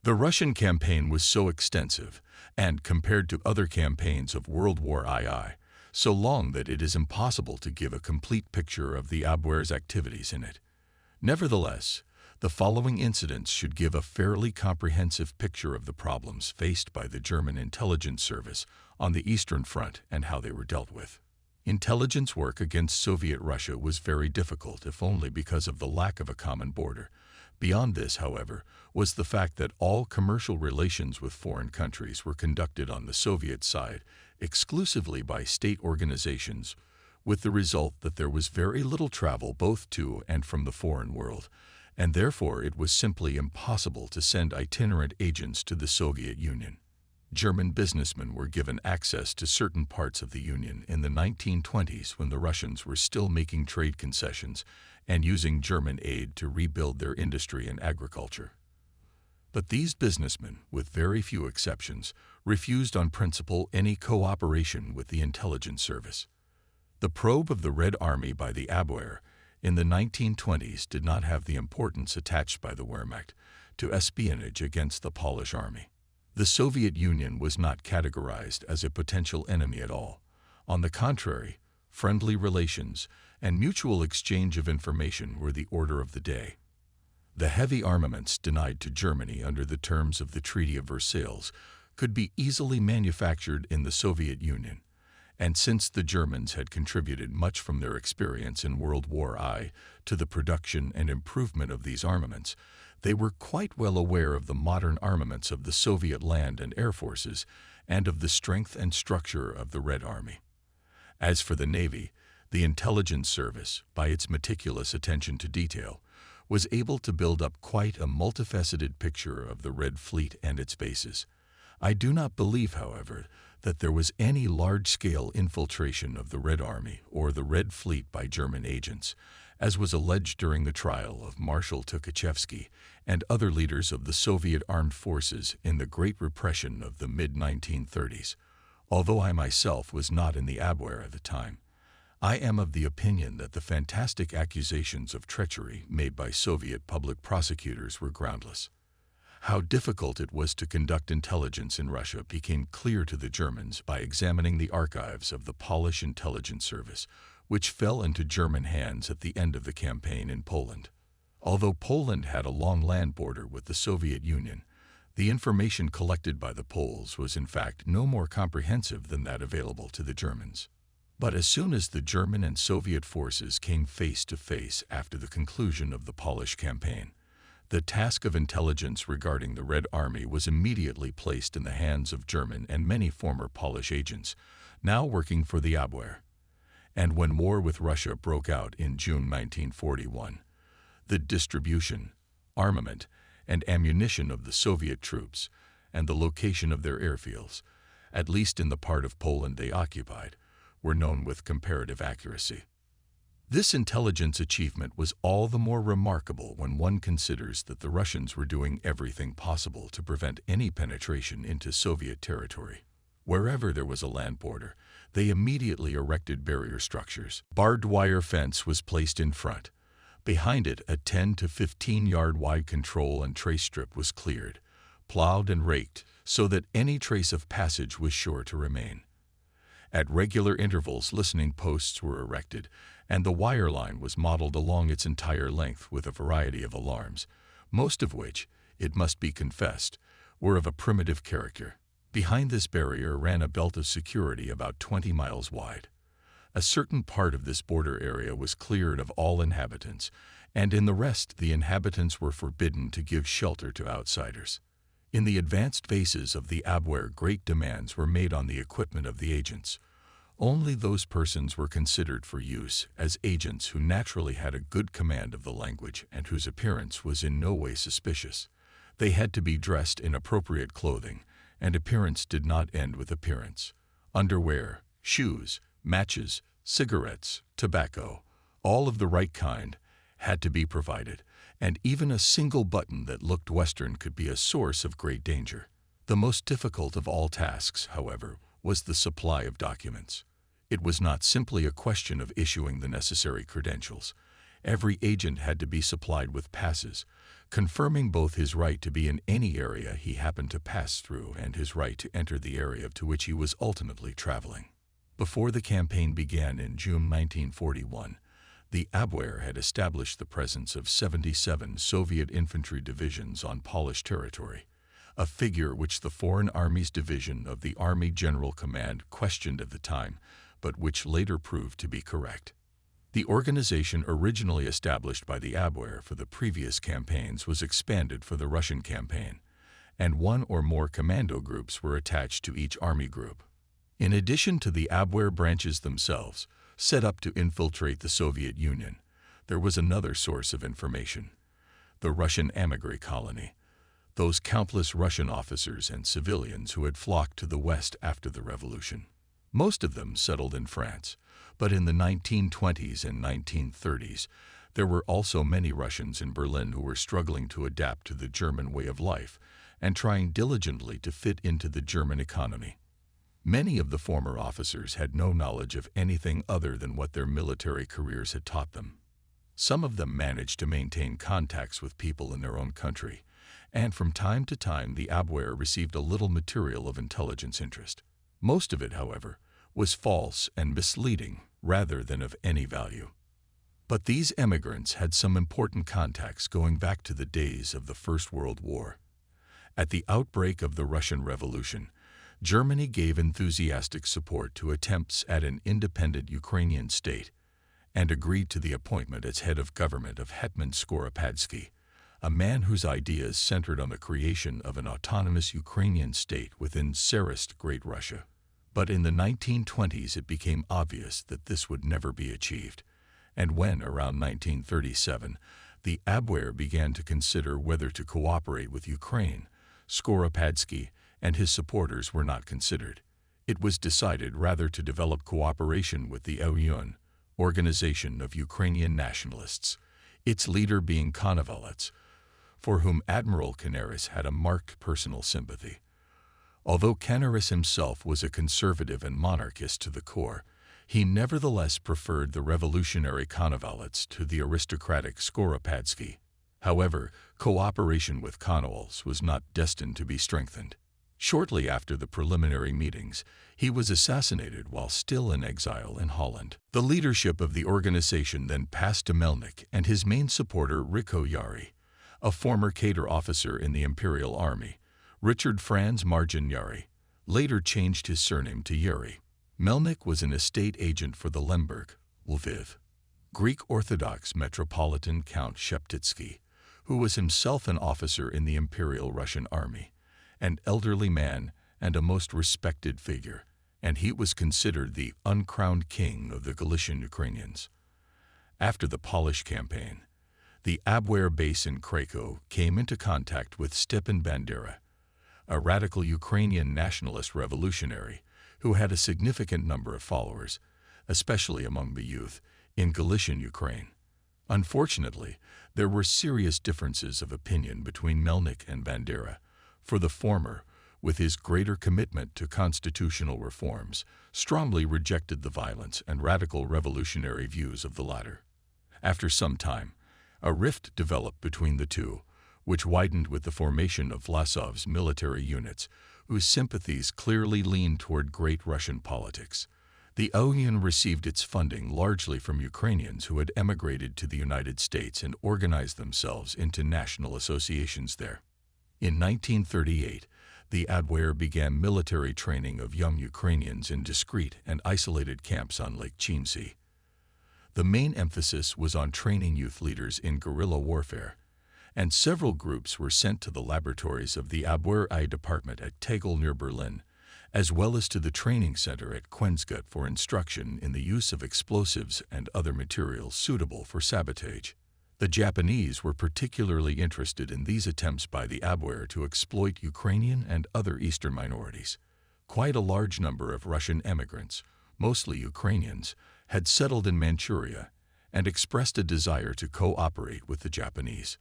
The Russian campaign was so extensive, and compared to other campaigns of World War II, so long that it is impossible to give a complete picture of the Abwehr's activities in it. Nevertheless, the following incidents should give a fairly comprehensive picture of the problems faced by the German intelligence service on the Eastern Front and how they were dealt with. Intelligence work against Soviet Russia was very difficult, if only because of the lack of a common border. Beyond this, however, was the fact that all commercial relations with foreign countries were conducted on the Soviet side exclusively by state organizations, with the result that there was very little travel both to and from the foreign world, and therefore it was simply impossible to send itinerant agents to the Soviet Union. German businessmen were given access to certain parts of the Union in the 1920s when the Russians were still making trade concessions and using German aid to rebuild their industry and agriculture. But these businessmen, with very few exceptions, refused on principle any cooperation with the intelligence service. The probe of the Red Army by the Abwehr in the 1920s did not have the importance attached by the Wehrmacht to espionage against the Polish army. The Soviet Union was not categorized as a potential enemy at all. On the contrary, friendly relations and mutual exchange of information were the order of the day. The heavy armaments denied to Germany under the terms of the Treaty of Versailles could be easily manufactured in the Soviet Union, and since the Germans had contributed much from their experience in World War I to the production and improvement of these armaments, they were quite well aware of the modern armaments of the Soviet land and air forces and of the strength and structure of the Red Army. As for the Navy, the intelligence service, by its meticulous attention to detail, was able to build up quite a multifaceted picture of the Red Fleet and its bases. I do not believe, however, that there was any large-scale infiltration of the Red Army or the Red Fleet by German agents, as was alleged during the trial of Marshal Tukhachevsky and other leaders of the Soviet armed forces in the Great Repression of the mid-1930s. Although I myself was not in the Abwehr at the time, I am of the opinion that the fantastic accusations of treachery made by Soviet public prosecutors were groundless. How difficult it was to conduct intelligence in Russia became clear to the Germans by examining the archives of the Polish intelligence service, which fell into German hands at the end of the campaign in Poland. Although Poland had a long land border with the Soviet Union, the information collected by the Poles was in fact no more comprehensive than that available to the Germans. But as soon as the German and Soviet forces came face to face after the conclusion of the Polish campaign, the task of intelligence regarding the Red Army was immediately placed in the hands of German and many former Polish agents, now working for the Abwehr. And when war with Russia broke out in June 1941, the distribution, armament, and ammunition of the Soviet troops, and the location of their airfields, at least in the part of Poland they occupied, were known with comparative accuracy. This intelligence achievement was all the more remarkable when one considers that the Russians were doing everything possible to prevent any penetration into Soviet territory. Wherever there was a land border, they immediately erected barrier structures. Barbed wire fence was placed in front. Behind it, a 10 to 15-yard wide control and trace strip was cleared, plowed and raked so that any trace of passage was sure to remain. At regular intervals, listening posts were erected, and the wire line was modeled along its entire length with a variety of alarms, most of which, it must be confessed, were of a primitive character. Behind this barrier ran a belt of security about 20 miles wide. A certain part of this border area was cleared of all inhabitants, and in the rest the inhabitants were forbidden to give shelter to outsiders. In the advanced phases of the Abwehr, great demands were made on the equipment of the agents. Only those persons were considered for use as agents who naturally had a good command of the language and whose appearance was in no way suspicious. They had to be dressed in appropriate clothing, and appearance did not end with appearance. Underwear, shoes, matches, cigarettes, tobacco, all of the right kind, had to be provided, and even a single button that looked Western could be a source of great danger. The most difficult of all tasks, however, was the supply of documents. It was not simply a question of issuing the necessary credentials. Every agent had to be supplied with passes, confirming both his right to be in any area he happened to pass through and his right to enter the area to which he was ultimately traveling. Before the campaign began in June 1941, the Abwehr had established the presence of 77 Soviet infantry divisions on Polish territory, a figure which the Foreign Armies Division of the Army General Command questioned at the time, but which later proved to be correct. The organization originally established by the Abwehr for the previous campaigns was expanded for the Russian campaign, and one or more commando groups were attached to each army group. In addition to the Abwehr branches themselves, set up to infiltrate the Soviet Union, there was another source of information: the Russian emigre colony, those countless Russian officers and civilians who had flocked to the West after the revolution. Most of them settled in France, but in the 1920s and 1930s, there were also many Russians in Berlin who were struggling to adapt to the German way of life and trying diligently to fit into the German economy. Many of the former officers had no knowledge of anything other than what their military careers had taught them. Some of them managed to maintain contacts with people in their own country, and from time to time the Abwehr received a little material of intelligence interest. Most of it, however, was false and misleading rather than of any value. But these emigrants had some important contacts going back to the days of the First World War. At the outbreak of the Russian Revolution, Germany gave enthusiastic support to attempts at an independent Ukrainian state and agreed to the appointment as head of government of Hetman Skoropadsky, a man whose ideas centered on the creation of an autonomous Ukrainian state within Tsarist Great Russia. But in the 1920s it became obvious that this would never be achieved, and when, around 1937, the Abwehr began to consider whether to cooperate with Ukraine, Skoropadsky and his supporters were not considered. It was decided rather to develop cooperation with the OUN, Organization of Ukrainian Nationalists, its leader being Konovalets, for whom Admiral Canaris had a marked personal sympathy. Although Canaris himself was a conservative and monarchist to the core, he nevertheless preferred the revolutionary Konovalets to the aristocratic Skoropadsky. However, cooperation with Konovalets was not destined to be strengthened. Shortly after the preliminary meetings, he was assassinated while still in exile in Holland. The leadership of the organization then passed to Melnik and his main supporter Rico Yari, a former cadre officer in the Imperial Army. Richard Franz Margin Yari later changed his surname to Yuri. Melnik was an estate agent for the Lemberg, Lviv, Greek Orthodox Metropolitan Count Sheptitsky, who was himself an officer in the Imperial Russian Army, an elderly man and a most respected figure, and he was considered the uncrowned king of the Galician Ukrainians. After the Polish campaign, the Abwehr base in Krakow came into contact with Stepan Bandera, a radical Ukrainian nationalist revolutionary who had a significant number of followers, especially among the youth, in Galician Ukraine. Unfortunately, there were serious differences of opinion between Melnik and Bandera. For the former, with his greater commitment to constitutional reforms, strongly rejected the violence and radical revolutionary views of the latter. After some time, a rift developed between the two, which widened with the formation of Vlasov's military units, whose sympathies clearly leaned toward Great Russian politics. The OUN received its funding largely from Ukrainians who had emigrated to the United States and organized themselves into national associations there. In 1938, the Abwehr began military training of young Ukrainians in discreet and isolated camps on Lake Chiemsee. The main emphasis was on training youth leaders in guerrilla warfare, and several groups were sent to the laboratories of the Abwehr I department at Tegel near Berlin, as well as to the training center at Quensgut for instruction in the use of explosives and other materials suitable for sabotage. The Japanese were particularly interested in these attempts by the Abwehr to exploit Ukrainian and other Eastern minorities. Quite a large number of Russian emigrants, mostly Ukrainians, had settled in Manchuria and expressed a desire to cooperate with the Japanese.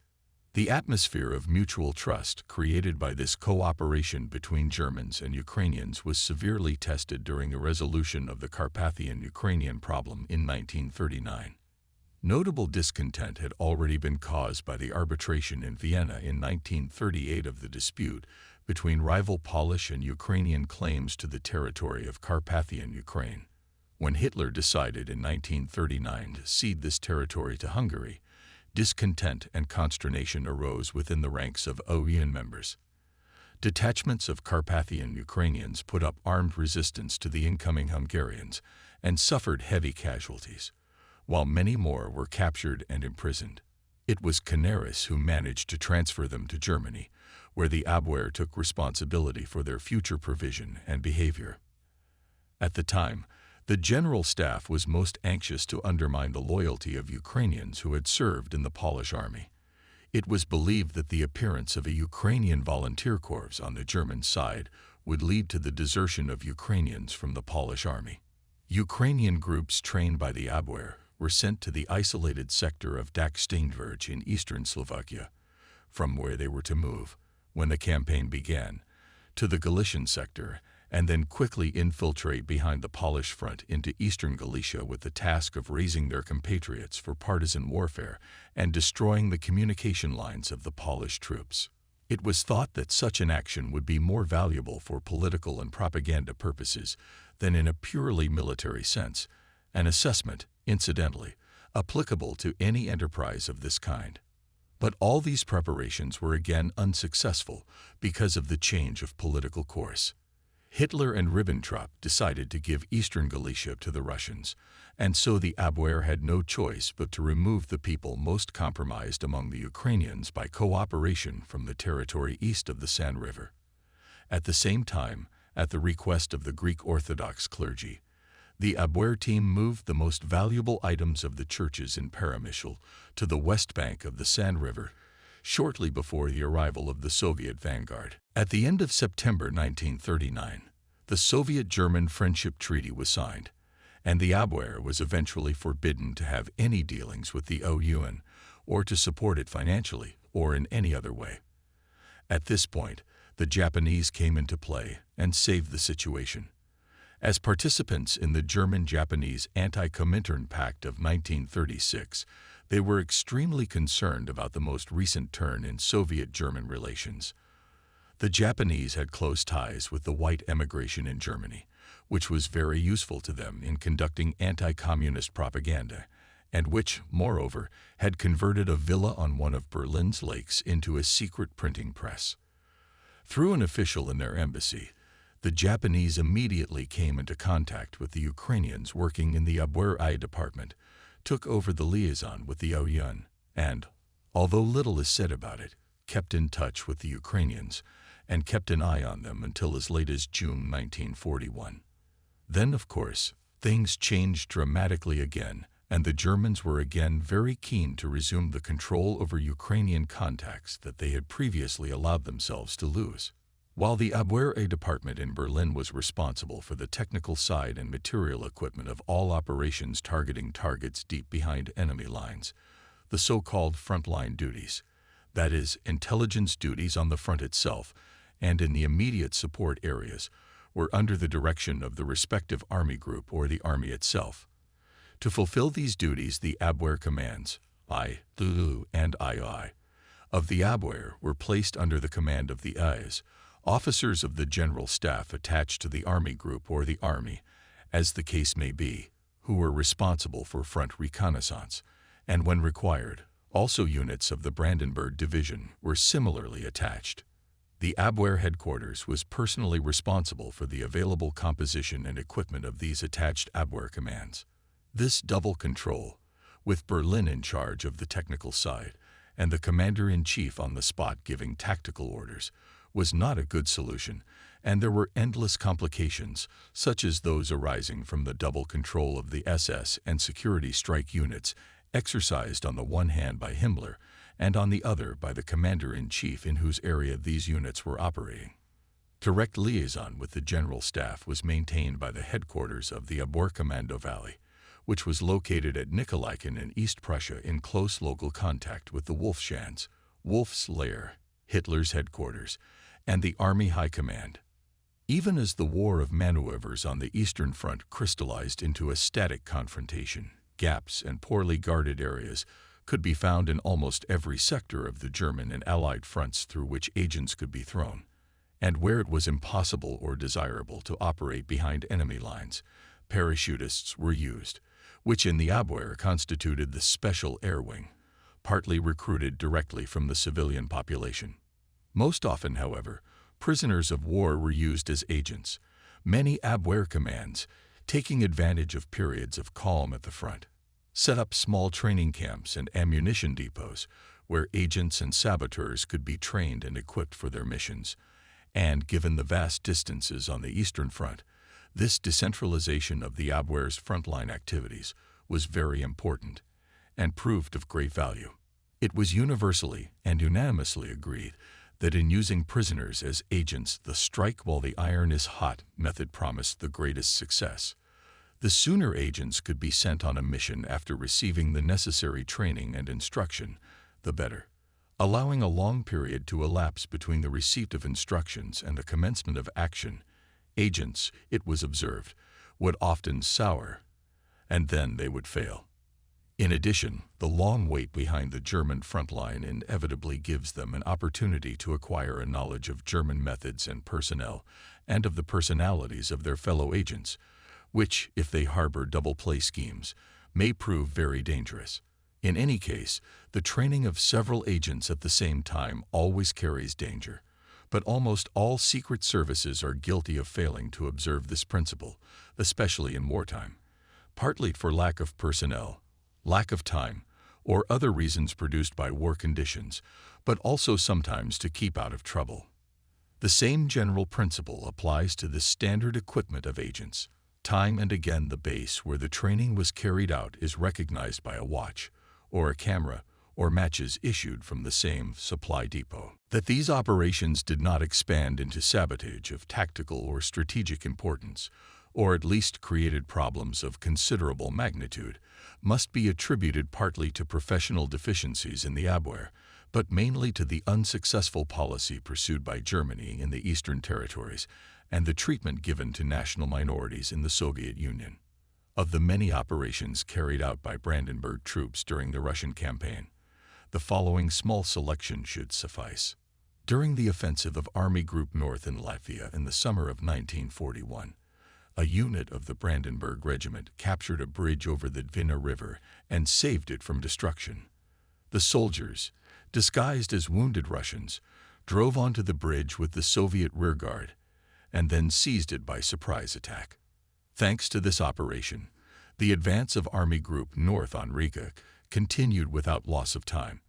The atmosphere of mutual trust created by this cooperation between Germans and Ukrainians was severely tested during the resolution of the Carpathian Ukrainian problem in 1939. Notable discontent had already been caused by the arbitration in Vienna in 1938 of the dispute between rival Polish and Ukrainian claims to the territory of Carpathian Ukraine. When Hitler decided in 1939 to cede this territory to Hungary, discontent and consternation arose within the ranks of OUN members. Detachments of Carpathian Ukrainians put up armed resistance to the incoming Hungarians and suffered heavy casualties, while many more were captured and imprisoned. It was Canaris who managed to transfer them to Germany, where the Abwehr took responsibility for their future provision and behavior. At the time, the General Staff was most anxious to undermine the loyalty of Ukrainians who had served in the Polish army. It was believed that the appearance of a Ukrainian volunteer corps on the German side would lead to the desertion of Ukrainians from the Polish army. Ukrainian groups trained by the Abwehr were sent to the isolated sector of Dak-Steinverj in eastern Slovakia, from where they were to move, when the campaign began, to the Galician sector, and then quickly infiltrate behind the Polish front into eastern Galicia with the task of raising their compatriots for partisan warfare and destroying the communication lines of the Polish troops. It was thought that such an action would be more valuable for political and propaganda purposes than in a purely military sense, an assessment, incidentally, applicable to any enterprise of this kind. But all these preparations were again unsuccessful because of the change of political course. Hitler and Ribbentrop decided to give eastern Galicia to the Russians, and so the Abwehr had no choice but to remove the people most compromised among the Ukrainians by cooperation from the territory east of the San River. At the same time, at the request of the Greek Orthodox clergy, the Abwehr team moved the most valuable items of the churches in Peremyshl to the west bank of the San River, shortly before the arrival of the Soviet vanguard. At the end of September 1939, the Soviet-German Friendship Treaty was signed, and the Abwehr was eventually forbidden to have any dealings with the OUN or to support it financially or in any other way. At this point, the Japanese came into play and saved the situation. As participants in the German-Japanese Anti-Comintern Pact of 1936, they were extremely concerned about the most recent turn in Soviet-German relations. The Japanese had close ties with the white emigration in Germany, which was very useful to them in conducting anti-communist propaganda, and which, moreover, had converted a villa on one of Berlin's lakes into a secret printing press. Through an official in their embassy, the Japanese immediately came into contact with the Ukrainians working in the Abwehr I department, took over the liaison with the OUN, and, although little is said about it, kept in touch with the Ukrainians and kept an eye on them until as late as June 1941. Then, of course, things changed dramatically again, and the Germans were again very keen to resume the control over Ukrainian contacts that they had previously allowed themselves to lose. While the Abwehr A department in Berlin was responsible for the technical side and material equipment of all operations targeting targets deep behind enemy lines, the so-called frontline duties, that is, intelligence duties on the front itself and in the immediate support areas, were under the direction of the respective army group or the army itself. To fulfill these duties, the Abwehr commands, I, Lulu, and II, of the Abwehr were placed under the command of the Is, officers of the General Staff attached to the Army Group or the Army, as the case may be, who were responsible for front reconnaissance, and when required, also units of the Brandenburg Division were similarly attached. The Abwehr headquarters was personally responsible for the available composition and equipment of these attached Abwehr commands. This double control, with Berlin in charge of the technical side and the commander-in-chief on the spot giving tactical orders, was not a good solution, and there were endless complications, such as those arising from the double control of the SS and security strike units exercised on the one hand by Himmler and on the other by the commander-in-chief in whose area these units were operating. Direct liaison with the General Staff was maintained by the headquarters of the Abwehr Commando Valley, which was located at Nikolaiken in East Prussia in close local contact with the Wolfschanz, Wolf's Lair, Hitler's headquarters, and the Army High Command. Even as the war of maneuvers on the Eastern Front crystallized into a static confrontation, gaps, and poorly guarded areas could be found in almost every sector of the German and Allied fronts through which agents could be thrown. And where it was impossible or desirable to operate behind enemy lines, parachutists were used, which in the Abwehr constituted the Special Air Wing, partly recruited directly from the civilian population. Most often, however, prisoners of war were used as agents, many Abwehr commands, taking advantage of periods of calm at the front, set up small training camps and ammunition depots where agents and saboteurs could be trained and equipped for their missions. And given the vast distances on the Eastern Front, this decentralization of the Abwehr's frontline activities was very important and proved of great value. It was universally and unanimously agreed that in using prisoners as agents, the strike while the iron is hot method promised the greatest success. The sooner agents could be sent on a mission after receiving the necessary training and instruction, the better. Allowing a long period to elapse between the receipt of instructions and the commencement of action, agents, it was observed, would often sour, and then they would fail. In addition, the long wait behind the German front line inevitably gives them an opportunity to acquire a knowledge of German methods and personnel, and of the personalities of their fellow agents, which, if they harbor double-play schemes, may prove very dangerous. In any case, the training of several agents at the same time always carries danger, but almost all secret services are guilty of failing to observe this principle, especially in wartime, partly for lack of personnel, lack of time, or other reasons produced by war conditions, but also sometimes to keep out of trouble. The same general principle applies to the standard equipment of agents. Time and again the base where the training was carried out is recognized by a watch, or a camera, or matches issued from the same supply depot. That these operations did not expand into sabotage of tactical or strategic importance, or at least created problems of considerable magnitude, must be attributed partly to professional deficiencies in the Abwehr, but mainly to the unsuccessful policy pursued by Germany in the Eastern Territories and the treatment given to national minorities in the Soviet Union. Of the many operations carried out by Brandenburg troops during the Russian campaign, the following small selection should suffice. During the offensive of Army Group North in Latvia in the summer of 1941, a unit of the Brandenburg Regiment captured a bridge over the Dvina River and saved it from destruction. The soldiers, disguised as wounded Russians, drove onto the bridge with the Soviet rearguard and then seized it by surprise attack. Thanks to this operation, the advance of Army Group North on Riga continued without loss of time,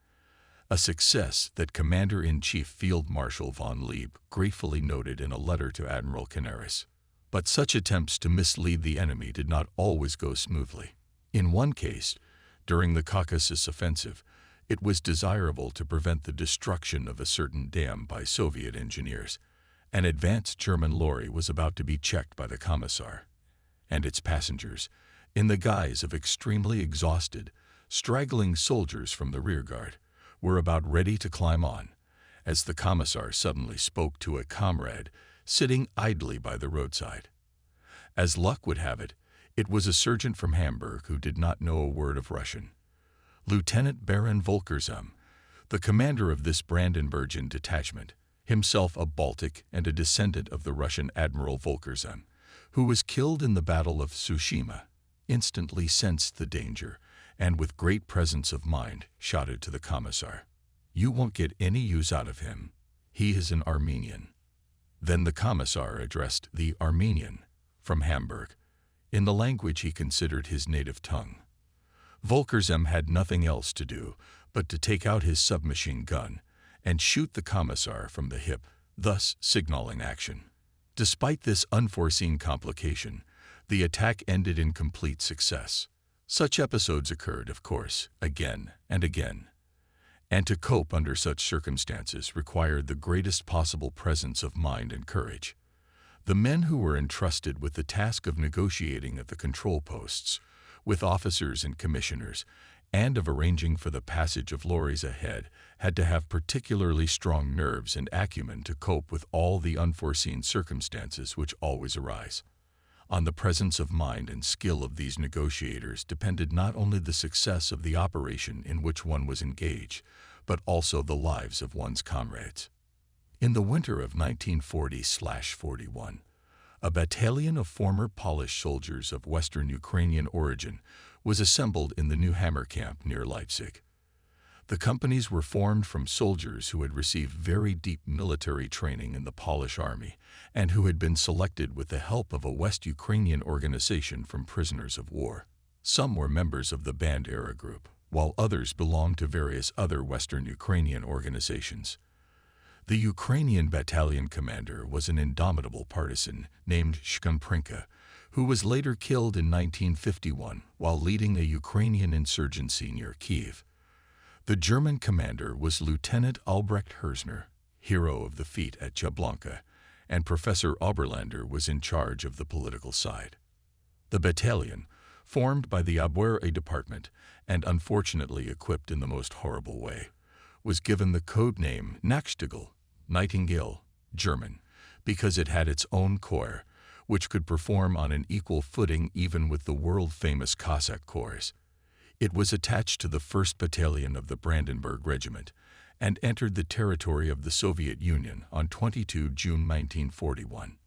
a success that Commander-in-Chief Field Marshal von Lieb gratefully noted in a letter to Admiral Canaris. But such attempts to mislead the enemy did not always go smoothly. In one case, during the Caucasus offensive, it was desirable to prevent the destruction of a certain dam by Soviet engineers. An advanced German lorry was about to be checked by the Commissar, and its passengers, in the guise of extremely exhausted, straggling soldiers from the rearguard, were about ready to climb on, as the Commissar suddenly spoke to a comrade sitting idly by the roadside. As luck would have it, it was a sergeant from Hamburg who did not know a word of Russian. Lieutenant Baron Volkersam, the commander of this Brandenburgian detachment, himself a Baltic and a descendant of the Russian Admiral Volkersam, who was killed in the Battle of Tsushima, instantly sensed the danger and with great presence of mind shouted to the Commissar, "You won't get any use out of him. He is an Armenian." Then the Commissar addressed the Armenian from Hamburg in the language he considered his native tongue. Volkersam had nothing else to do but to take out his submachine gun and shoot the Commissar from the hip, thus signaling action. Despite this unforeseen complication, the attack ended in complete success. Such episodes occurred, of course, again and again, and to cope under such circumstances required the greatest possible presence of mind and courage. The men who were entrusted with the task of negotiating at the control posts, with officers and commissioners, and of arranging for the passage of lorries ahead, had to have particularly strong nerves and acumen to cope with all the unforeseen circumstances which always arise. On the presence of mind and skill of these negotiators depended not only the success of the operation in which one was engaged, but also the lives of one's comrades. In the winter of 1940-41, a battalion of former Polish soldiers of Western Ukrainian origin was assembled in the New Hammer camp near Leipzig. The companies were formed from soldiers who had received very deep military training in the Polish army and who had been selected with the help of a West Ukrainian organization from prisoners of war. Some were members of the Bandera group, while others belonged to various other Western Ukrainian organizations. The Ukrainian battalion commander was an indomitable partisan named Shkun, who was later killed in 1951 while leading a Ukrainian insurgency near Kiev. The German commander was Lieutenant Albrecht Herzner, hero of the feat at Jablanka, and Professor Oberlander was in charge of the political side. The battalion, formed by the Abwehr department and unfortunately equipped in the most horrible way, was given the code name Nachtigall, Nightingale, German, because it had its own corps, which could perform on an equal footing even with the world-famous Cossack corps. It was attached to the 1st Battalion of the Brandenburg Regiment and entered the territory of the Soviet Union on 22 June 1941.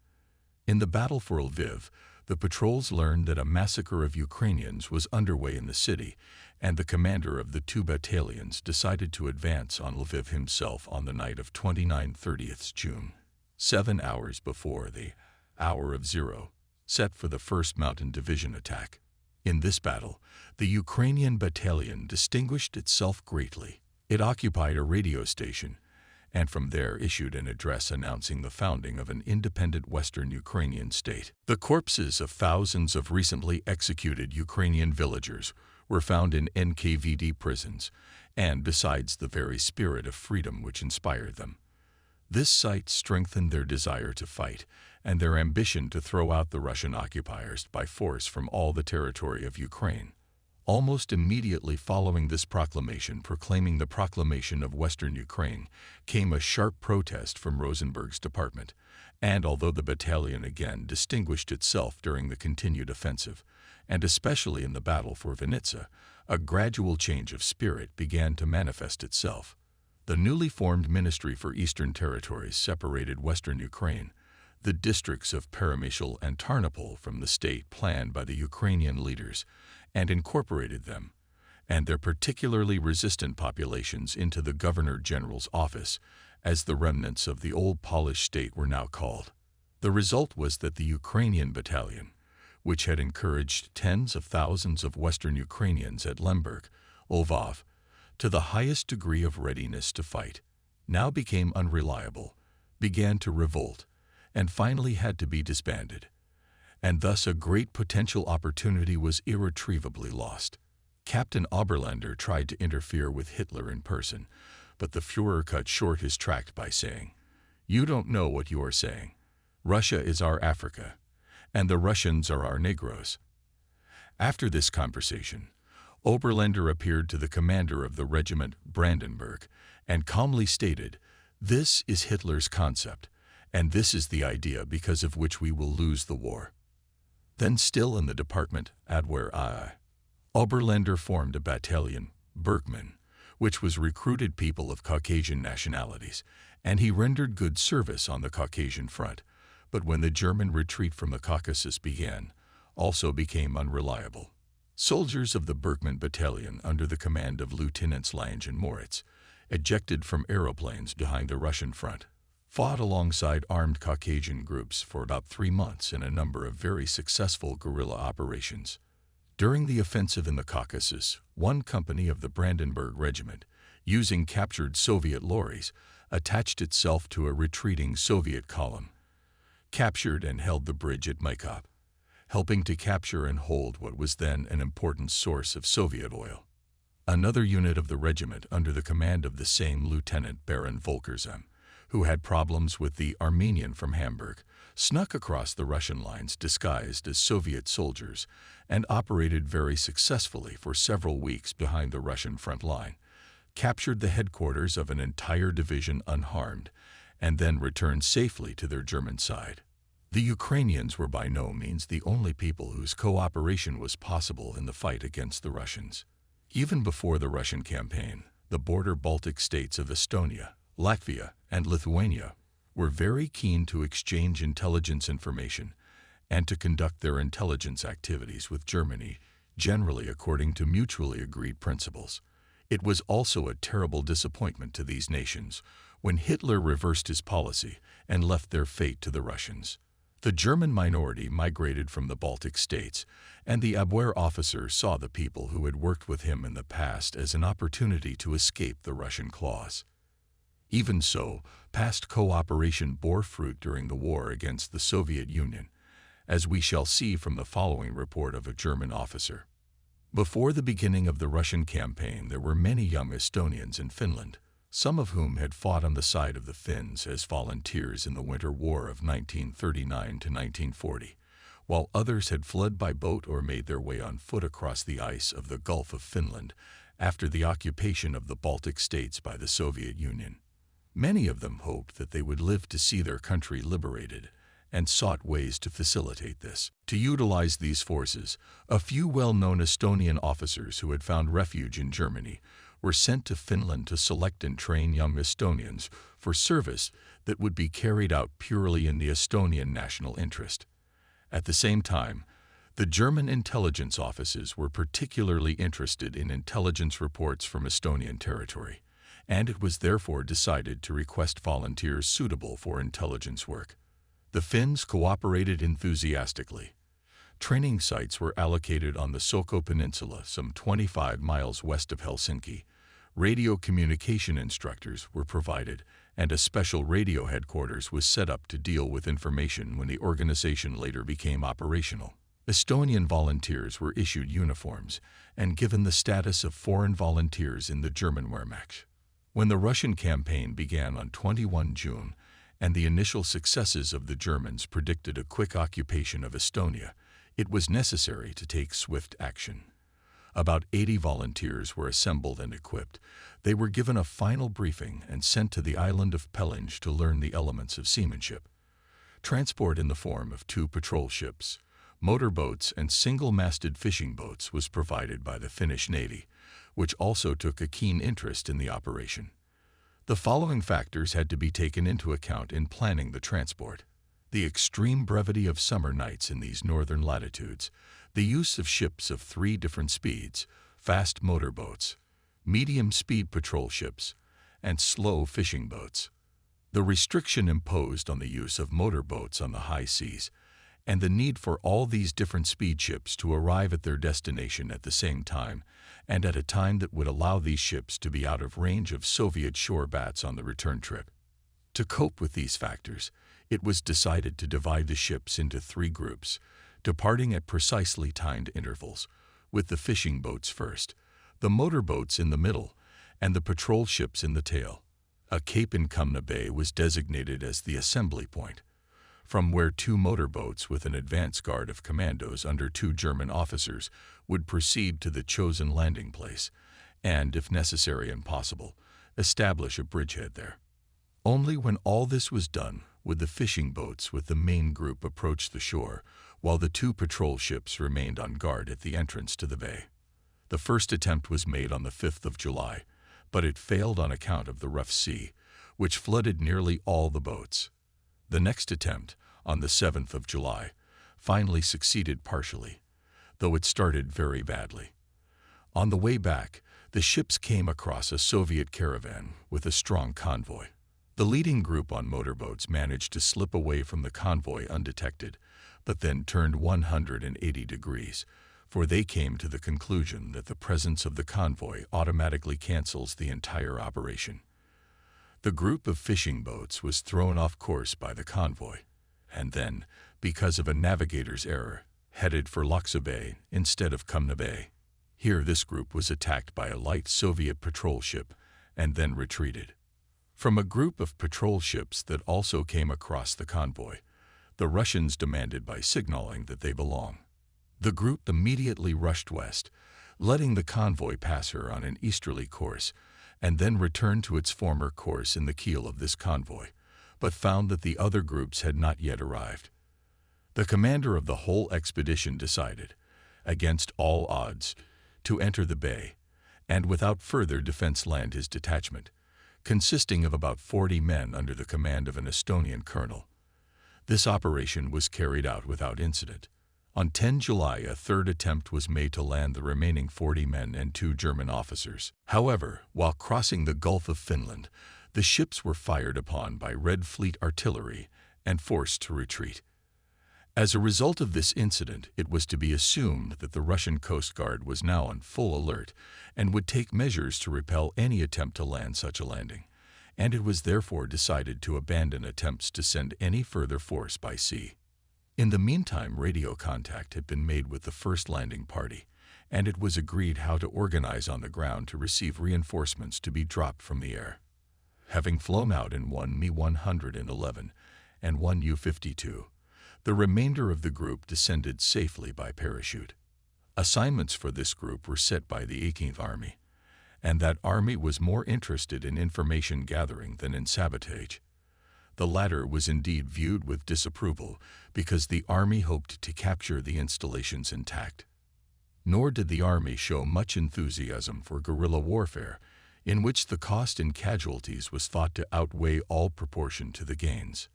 In the battle for Lviv, the patrols learned that a massacre of Ukrainians was underway in the city, and the commander of the two battalions decided to advance on Lviv himself on the night of 29-30 June, 7 hours before the hour of zero, set for the 1st Mountain Division attack. In this battle, the Ukrainian battalion distinguished itself greatly. It occupied a radio station, and from there issued an address announcing the founding of an independent Western Ukrainian state. The corpses of thousands of recently executed Ukrainian villagers were found in NKVD prisons, and besides the very spirit of freedom which inspired them. This sight strengthened their desire to fight and their ambition to throw out the Russian occupiers by force from all the territory of Ukraine. Almost immediately following this proclamation proclaiming the proclamation of Western Ukraine came a sharp protest from Rosenberg's department, and although the battalion again distinguished itself during the continued offensive, and especially in the battle for Vinnytsia, a gradual change of spirit began to manifest itself. The newly formed Ministry for Eastern Territories separated Western Ukraine, the districts of Peremyshal and Tarnopol, from the state planned by the Ukrainian leaders, and incorporated them, and their particularly resistant populations into the Governor-General's office, as the remnants of the old Polish state were now called. The result was that the Ukrainian battalion, which had encouraged tens of thousands of Western Ukrainians at Lemberg, Lvov, to the highest degree of readiness to fight, now became unreliable, began to revolt, and finally had to be disbanded. And thus a great potential opportunity was irretrievably lost. Captain Oberlander tried to interfere with Hitler in person, but the Führer cut short his tract by saying, "You don't know what you are saying. Russia is our Africa, and the Russians are our Negroes." After this conversation, Oberlander appeared to the commander of the regiment Brandenburg and calmly stated, "This is Hitler's concept, and this is the idea because of which we will lose the war." Then still in the department Abwehr II, Oberlander formed a battalion, Bergmann, which was recruited people of Caucasian nationalities, and he rendered good service on the Caucasian front, but when the German retreat from the Caucasus began, also became unreliable. Soldiers of the Bergmann battalion under the command of Lieutenants Lange and Moritz, ejected from aeroplanes behind the Russian front, fought alongside armed Caucasian groups for about 3 months in a number of very successful guerrilla operations. During the offensive in the Caucasus, one company of the Brandenburg Regiment, using captured Soviet lorries, attached itself to a retreating Soviet column, captured and held the bridge at Maykop, helping to capture and hold what was then an important source of Soviet oil. Another unit of the regiment under the command of the same Lieutenant Baron Volkersem, who had problems with the Armenian from Hamburg, snuck across the Russian lines disguised as Soviet soldiers and operated very successfully for several weeks behind the Russian front line, captured the headquarters of an entire division unharmed, and then returned safely to their German side. The Ukrainians were by no means the only people whose cooperation was possible in the fight against the Russians. Even before the Russian campaign, the border Baltic states of Estonia, Latvia, and Lithuania were very keen to exchange intelligence information and to conduct their intelligence activities with Germany, generally according to mutually agreed principles. It was also a terrible disappointment to these nations when Hitler reversed his policy and left their fate to the Russians. The German minority migrated from the Baltic states, and the Abwehr officer saw the people who had worked with him in the past as an opportunity to escape the Russian claws. Even so, past cooperation bore fruit during the war against the Soviet Union, as we shall see from the following report of a German officer. Before the beginning of the Russian campaign, there were many young Estonians in Finland, some of whom had fought on the side of the Finns as volunteers in the Winter War of 1939 to 1940, while others had fled by boat or made their way on foot across the ice of the Gulf of Finland after the occupation of the Baltic states by the Soviet Union. Many of them hoped that they would live to see their country liberated, and sought ways to facilitate this. To utilize these forces, a few well-known Estonian officers who had found refuge in Germany were sent to Finland to select and train young Estonians for service that would be carried out purely in the Estonian national interest. At the same time, the German intelligence offices were particularly interested in intelligence reports from Estonian territory, and it was therefore decided to request volunteers suitable for intelligence work. The Finns cooperated enthusiastically. Training sites were allocated on the Soko Peninsula, some 25 miles west of Helsinki. Radio communication instructors were provided, and a special radio headquarters was set up to deal with information when the organization later became operational. Estonian volunteers were issued uniforms and given the status of foreign volunteers in the German Wehrmacht. When the Russian campaign began on 21 June, and the initial successes of the Germans predicted a quick occupation of Estonia, it was necessary to take swift action. About 80 volunteers were assembled and equipped. They were given a final briefing and sent to the island of Pellinge to learn the elements of seamanship. Transport in the form of 2 patrol ships, motorboats, and single-masted fishing boats was provided by the Finnish Navy, which also took a keen interest in the operation. The following factors had to be taken into account in planning the transport: the extreme brevity of summer nights in these northern latitudes, the use of ships of 3 different speeds, fast motorboats, medium-speed patrol ships, and slow fishing boats, the restriction imposed on the use of motorboats on the high seas, and the need for all these different speed ships to arrive at their destination at the same time, and at a time that would allow these ships to be out of range of Soviet shore bats on the return trip. To cope with these factors, it was decided to divide the ships into 3 groups, departing at precisely timed intervals, with the fishing boats first, the motorboats in the middle, and the patrol ships in the tail. A cape in Cumna Bay was designated as the assembly point, from where 2 motorboats with an advance guard of commandos under 2 German officers would proceed to the chosen landing place and, if necessary and possible, establish a bridgehead there. Only when all this was done would the fishing boats with the main group approach the shore, while the 2 patrol ships remained on guard at the entrance to the bay. The first attempt was made on the 5th of July, but it failed on account of the rough sea, which flooded nearly all the boats. The next attempt, on the 7th of July, finally succeeded partially, though it started very badly. On the way back, the ships came across a Soviet caravan with a strong convoy. The leading group on motorboats managed to slip away from the convoy undetected, but then turned 180 degrees, for they came to the conclusion that the presence of the convoy automatically cancels the entire operation. The group of fishing boats was thrown off course by the convoy, and then, because of a navigator's error, headed for Laakso Bay instead of Cumna Bay. Here this group was attacked by a light Soviet patrol ship and then retreated. From a group of patrol ships that also came across the convoy, the Russians demanded by signaling that they belong. The group immediately rushed west, letting the convoy pass her on an easterly course, and then returned to its former course in the keel of this convoy, but found that the other groups had not yet arrived. The commander of the whole expedition decided, against all odds, to enter the bay, and without further defense land his detachment, consisting of about 40 men under the command of an Estonian colonel. This operation was carried out without incident. On 10 July, a third attempt was made to land the remaining 40 men and 2 German officers. However, while crossing the Gulf of Finland, the ships were fired upon by Red Fleet artillery and forced to retreat. As a result of this incident, it was to be assumed that the Russian Coast Guard was now on full alert and would take measures to repel any attempt to land such a landing, and it was therefore decided to abandon attempts to send any further force by sea. In the meantime, radio contact had been made with the first landing party, and it was agreed how to organize on the ground to receive reinforcements to be dropped from the air. Having flown out in one Mi-111 and one U-52, the remainder of the group descended safely by parachute. Assignments for this group were set by the 18th Army, and that army was more interested in information gathering than in sabotage. The latter was indeed viewed with disapproval because the army hoped to capture the installations intact. Nor did the army show much enthusiasm for guerrilla warfare, in which the cost in casualties was thought to outweigh all proportion to the gains.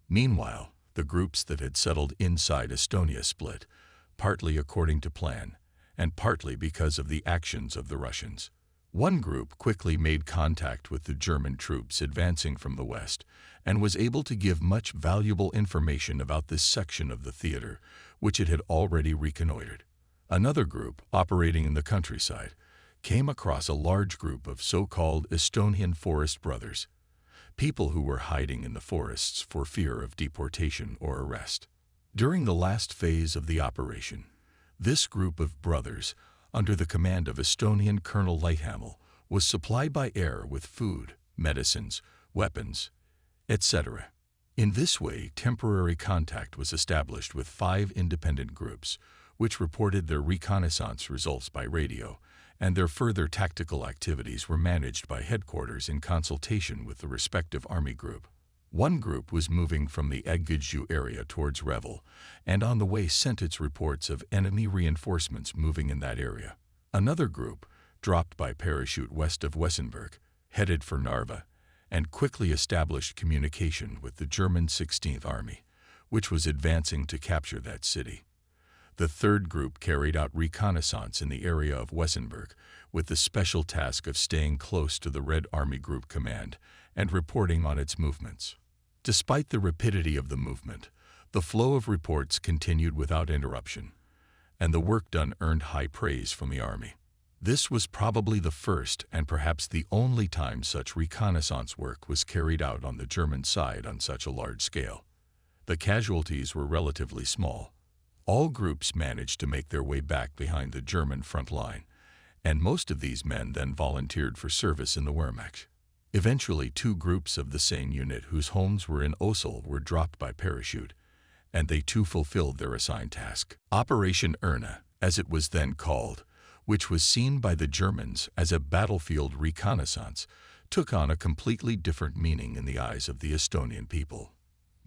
Meanwhile, the groups that had settled inside Estonia split, partly according to plan, and partly because of the actions of the Russians. One group quickly made contact with the German troops advancing from the west and was able to give much valuable information about this section of the theater, which it had already reconnoitered. Another group, operating in the countryside, came across a large group of so-called Estonian forest brothers, people who were hiding in the forests for fear of deportation or arrest. During the last phase of the operation, this group of brothers, under the command of Estonian Colonel Lighthamel, was supplied by air with food, medicines, weapons, etc. In this way, temporary contact was established with 5 independent groups, which reported their reconnaissance results by radio, and their further tactical activities were managed by headquarters in consultation with the respective army group. One group was moving from the Äggeju area towards Revel, and on the way sent its reports of enemy reinforcements moving in that area. Another group dropped by parachute west of Wesenberg, headed for Narva, and quickly established communication with the German 16th Army, which was advancing to capture that city. The third group carried out reconnaissance in the area of Wesenberg with the special task of staying close to the Red Army Group Command and reporting on its movements. Despite the rapidity of the movement, the flow of reports continued without interruption, and the work done earned high praise from the Army. This was probably the first and perhaps the only time such reconnaissance work was carried out on the German side on such a large scale. The casualties were relatively small. All groups managed to make their way back behind the German front line, and most of these men then volunteered for service in the Wehrmacht. Eventually, 2 groups of the same unit whose homes were in Osel were dropped by parachute, and they too fulfilled their assigned task. Operation Erna, as it was then called, which was seen by the Germans as a battlefield reconnaissance, took on a completely different meaning in the eyes of the Estonian people.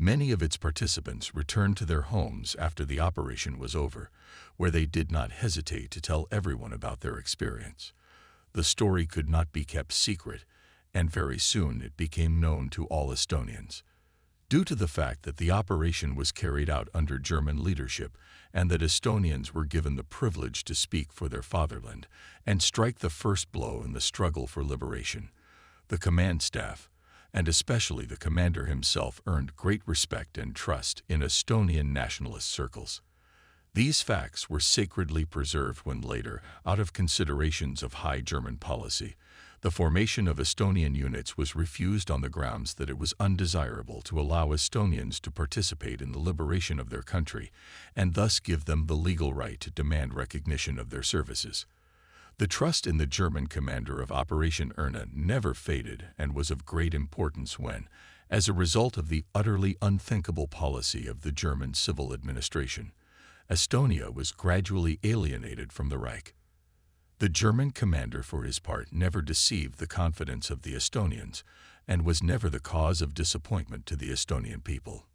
Many of its participants returned to their homes after the operation was over, where they did not hesitate to tell everyone about their experience. The story could not be kept secret, and very soon it became known to all Estonians. Due to the fact that the operation was carried out under German leadership and that Estonians were given the privilege to speak for their fatherland and strike the first blow in the struggle for liberation, the command staff, and especially the commander himself, earned great respect and trust in Estonian nationalist circles. These facts were sacredly preserved when later, out of considerations of high German policy, the formation of Estonian units was refused on the grounds that it was undesirable to allow Estonians to participate in the liberation of their country and thus give them the legal right to demand recognition of their services. The trust in the German commander of Operation Erna never faded and was of great importance when, as a result of the utterly unthinkable policy of the German civil administration, Estonia was gradually alienated from the Reich. The German commander, for his part, never deceived the confidence of the Estonians and was never the cause of disappointment to the Estonian people.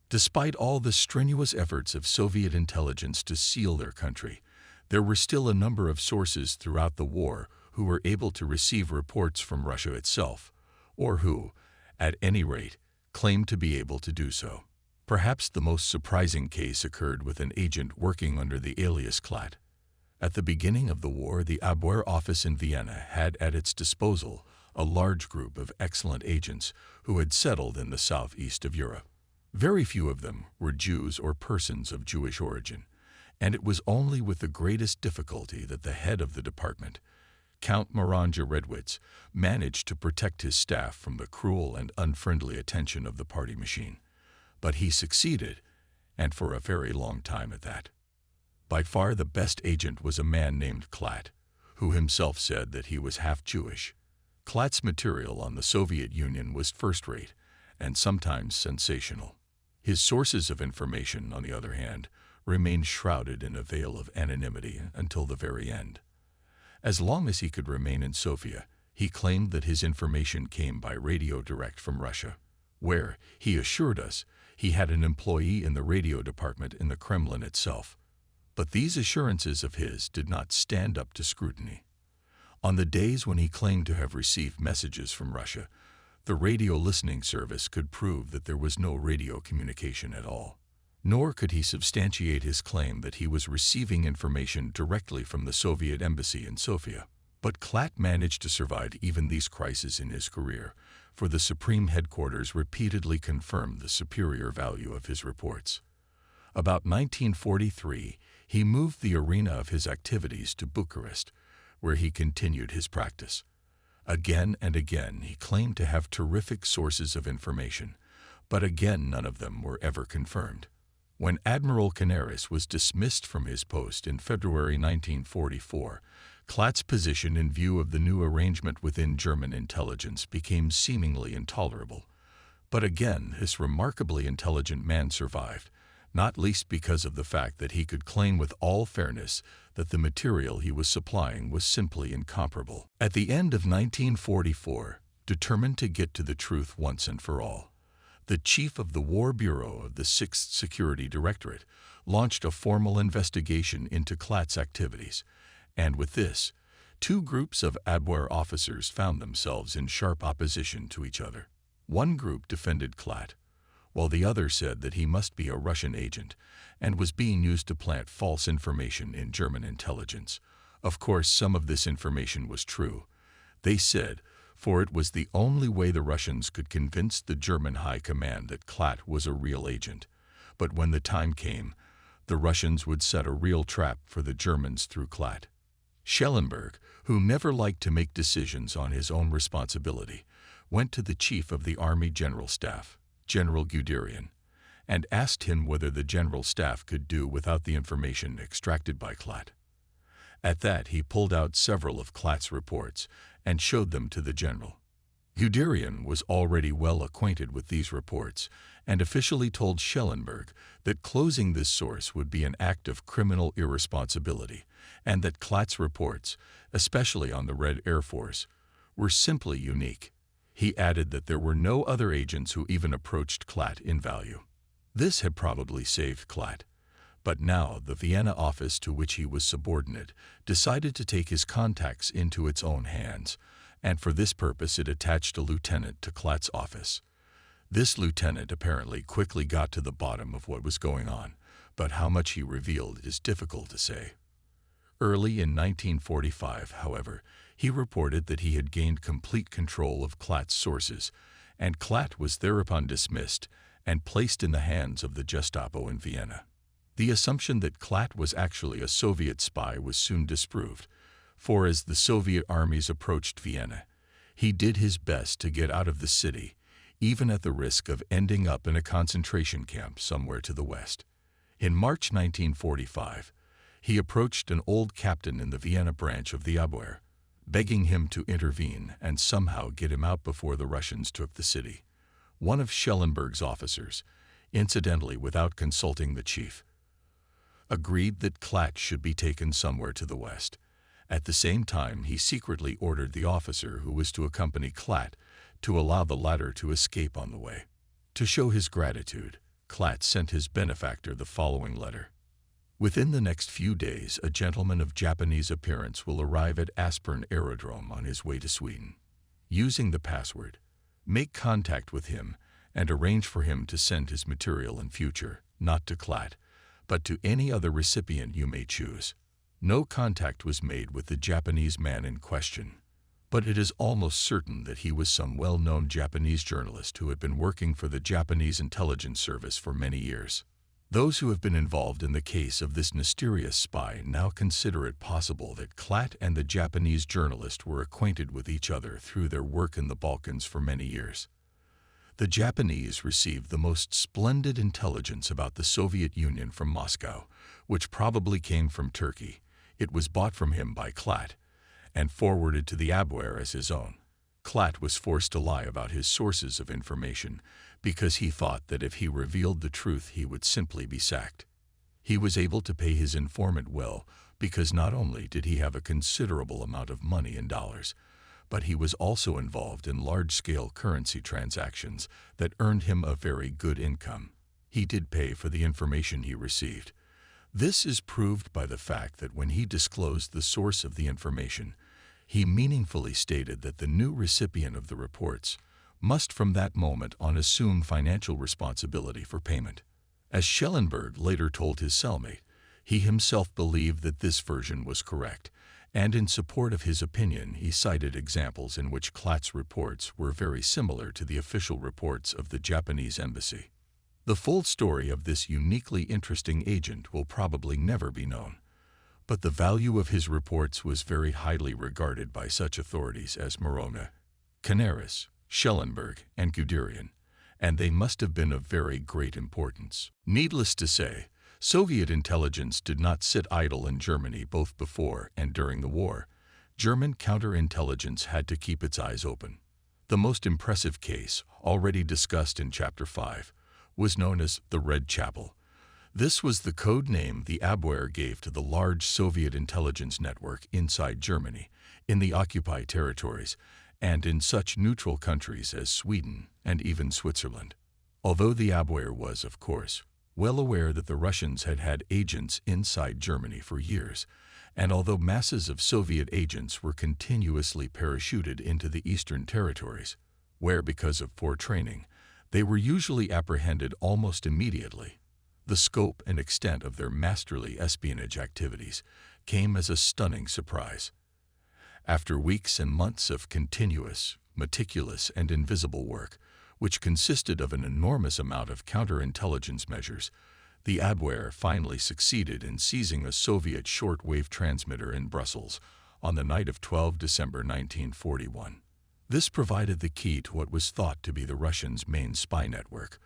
Despite all the strenuous efforts of Soviet intelligence to seal their country, there were still a number of sources throughout the war who were able to receive reports from Russia itself, or who, at any rate, claimed to be able to do so. Perhaps the most surprising case occurred with an agent working under the alias Klatt. At the beginning of the war, the Abwehr office in Vienna had at its disposal a large group of excellent agents who had settled in the southeast of Europe. Very few of them were Jews or persons of Jewish origin, and it was only with the greatest difficulty that the head of the department, Count Maranja Redwitz, managed to protect his staff from the cruel and unfriendly attention of the party machine. But he succeeded, and for a very long time at that. By far the best agent was a man named Klatt, who himself said that he was half Jewish. Klatt's material on the Soviet Union was first-rate and sometimes sensational. His sources of information, on the other hand, remained shrouded in a veil of anonymity until the very end. As long as he could remain in Sofia, he claimed that his information came by radio direct from Russia, where, he assured us, he had an employee in the radio department in the Kremlin itself. But these assurances of his did not stand up to scrutiny. On the days when he claimed to have received messages from Russia, the radio listening service could prove that there was no radio communication at all. Nor could he substantiate his claim that he was receiving information directly from the Soviet embassy in Sofia. But Klatt managed to survive even these crises in his career, for the Supreme Headquarters repeatedly confirmed the superior value of his reports. About 1943, he moved the arena of his activities to Bucharest, where he continued his practice. Again and again he claimed to have terrific sources of information, but again none of them were ever confirmed. When Admiral Canaris was dismissed from his post in February 1944, Klatt's position in view of the new arrangement within German intelligence became seemingly intolerable. But again, this remarkably intelligent man survived, not least because of the fact that he could claim with all fairness that the material he was supplying was simply incomparable. At the end of 1944, determined to get to the truth once and for all, the chief of the War Bureau of the 6th Security Directorate launched a formal investigation into Klatt's activities, and with this, two groups of Abwehr officers found themselves in sharp opposition to each other. One group defended Klatt, while the other said that he must be a Russian agent and was being used to plant false information in German intelligence. Of course, some of this information was true, they said, for it was the only way the Russians could convince the German High Command that Klatt was a real agent. But when the time came, the Russians would set a real trap for the Germans through Klatt. Schellenberg, who never liked to make decisions on his own responsibility, went to the Chief of the Army General Staff, General Guderian, and asked him whether the General Staff could do without the information extracted by Klatt. At that, he pulled out several of Klatt's reports and showed them to the General. Guderian was already well acquainted with these reports and officially told Schellenberg that closing this source would be an act of criminal irresponsibility and that Klatt's reports, especially on the Red Air Force, were simply unique. He added that there were no other agents who even approached Klatt in value. This had probably saved Klatt, but now the Vienna office to which he was subordinate decided to take his contacts into its own hands, and for this purpose it attached a lieutenant to Klatt's office. This lieutenant apparently quickly got to the bottom of what was going on, but how much he revealed is difficult to say. Early in 1945, however, he reported that he had gained complete control of Klatt's sources, and Klatt was thereupon dismissed and placed in the hands of the Gestapo in Vienna. The assumption that Klatt was actually a Soviet spy was soon disproved, for as the Soviet armies approached Vienna, he did his best to get out of the city, even at the risk of ending up in a concentration camp somewhere to the west. In March 1945, he approached an old captain in the Vienna branch of the Abwehr, begging him to intervene and somehow get him out before the Russians took the city. One of Schellenberg's officers, incidentally without consulting the chief, agreed that Klatt should be taken somewhere to the west. At the same time, he secretly ordered the officer who was to accompany Klatt to allow the latter to escape on the way. To show his gratitude, Klatt sent his benefactor the following letter. Within the next few days, a gentleman of Japanese appearance will arrive at Aspern Aerodrome on his way to Sweden. Using the password, make contact with him and arrange for him to send his material in future, not to Klatt, but to any other recipient you may choose. No contact was made with the Japanese man in question, but it is almost certain that he was some well-known Japanese journalist who had been working for the Japanese intelligence service for many years. Those who have been involved in the case of this mysterious spy now consider it possible that Klatt and the Japanese journalist were acquainted with each other through their work in the Balkans for many years. The Japanese received the most splendid intelligence about the Soviet Union from Moscow, which probably came from Turkey. It was bought from him by Klatt and forwarded to the Abwehr as his own. Klatt was forced to lie about his sources of information because he thought that if he revealed the truth he would simply be sacked. He was able to pay his informant well because not only did he have a considerable amount of money in dollars, but he was also involved in large-scale currency transactions that earned him a very good income. He did pay for the information he received. This is proved by the fact that when he disclosed the source of the information, he meaningfully stated that the new recipient of the reports must from that moment on assume financial responsibility for payment. As Schellenberg later told his cellmate, he himself believed that this version was correct, and in support of his opinion he cited examples in which Klatt's reports were very similar to the official reports of the Japanese embassy. The full story of this uniquely interesting agent will probably never be known, but the value of his reports was very highly regarded by such authorities as Morona, Canaris, Schellenberg, and Guderian, and they must have been of very great importance. Needless to say, Soviet intelligence did not sit idle in Germany both before and during the war. German counterintelligence had to keep its eyes open. The most impressive case, already discussed in Chapter 5, was known as the Red Chapel. This was the code name the Abwehr gave to the large Soviet intelligence network inside Germany, in the occupied territories, and in such neutral countries as Sweden and even Switzerland. Although the Abwehr was, of course, well aware that the Russians had had agents inside Germany for years, and although masses of Soviet agents were continuously parachuted into the eastern territories, where, because of poor training, they were usually apprehended almost immediately, the scope and extent of their masterly espionage activities came as a stunning surprise. After weeks and months of continuous, meticulous, and invisible work, which consisted of an enormous amount of counterintelligence measures, the Abwehr finally succeeded in seizing a Soviet shortwave transmitter in Brussels on the night of 12 December 1941. This provided the key to what was thought to be the Russians' main spy network,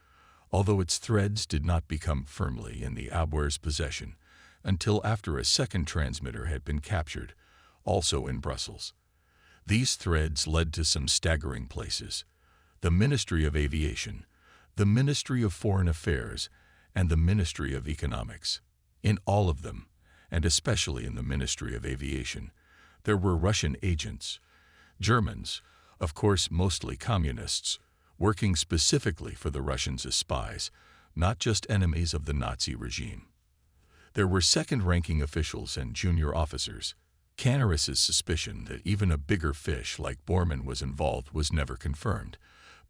although its threads did not become firmly in the Abwehr's possession until after a second transmitter had been captured, also in Brussels. These threads led to some staggering places: the Ministry of Aviation, the Ministry of Foreign Affairs, and the Ministry of Economics. In all of them, and especially in the Ministry of Aviation, there were Russian agents, Germans, of course mostly communists, working specifically for the Russians as spies, not just enemies of the Nazi regime. There were second-ranking officials and junior officers. Canaris's suspicion that even a bigger fish like Bormann was involved was never confirmed,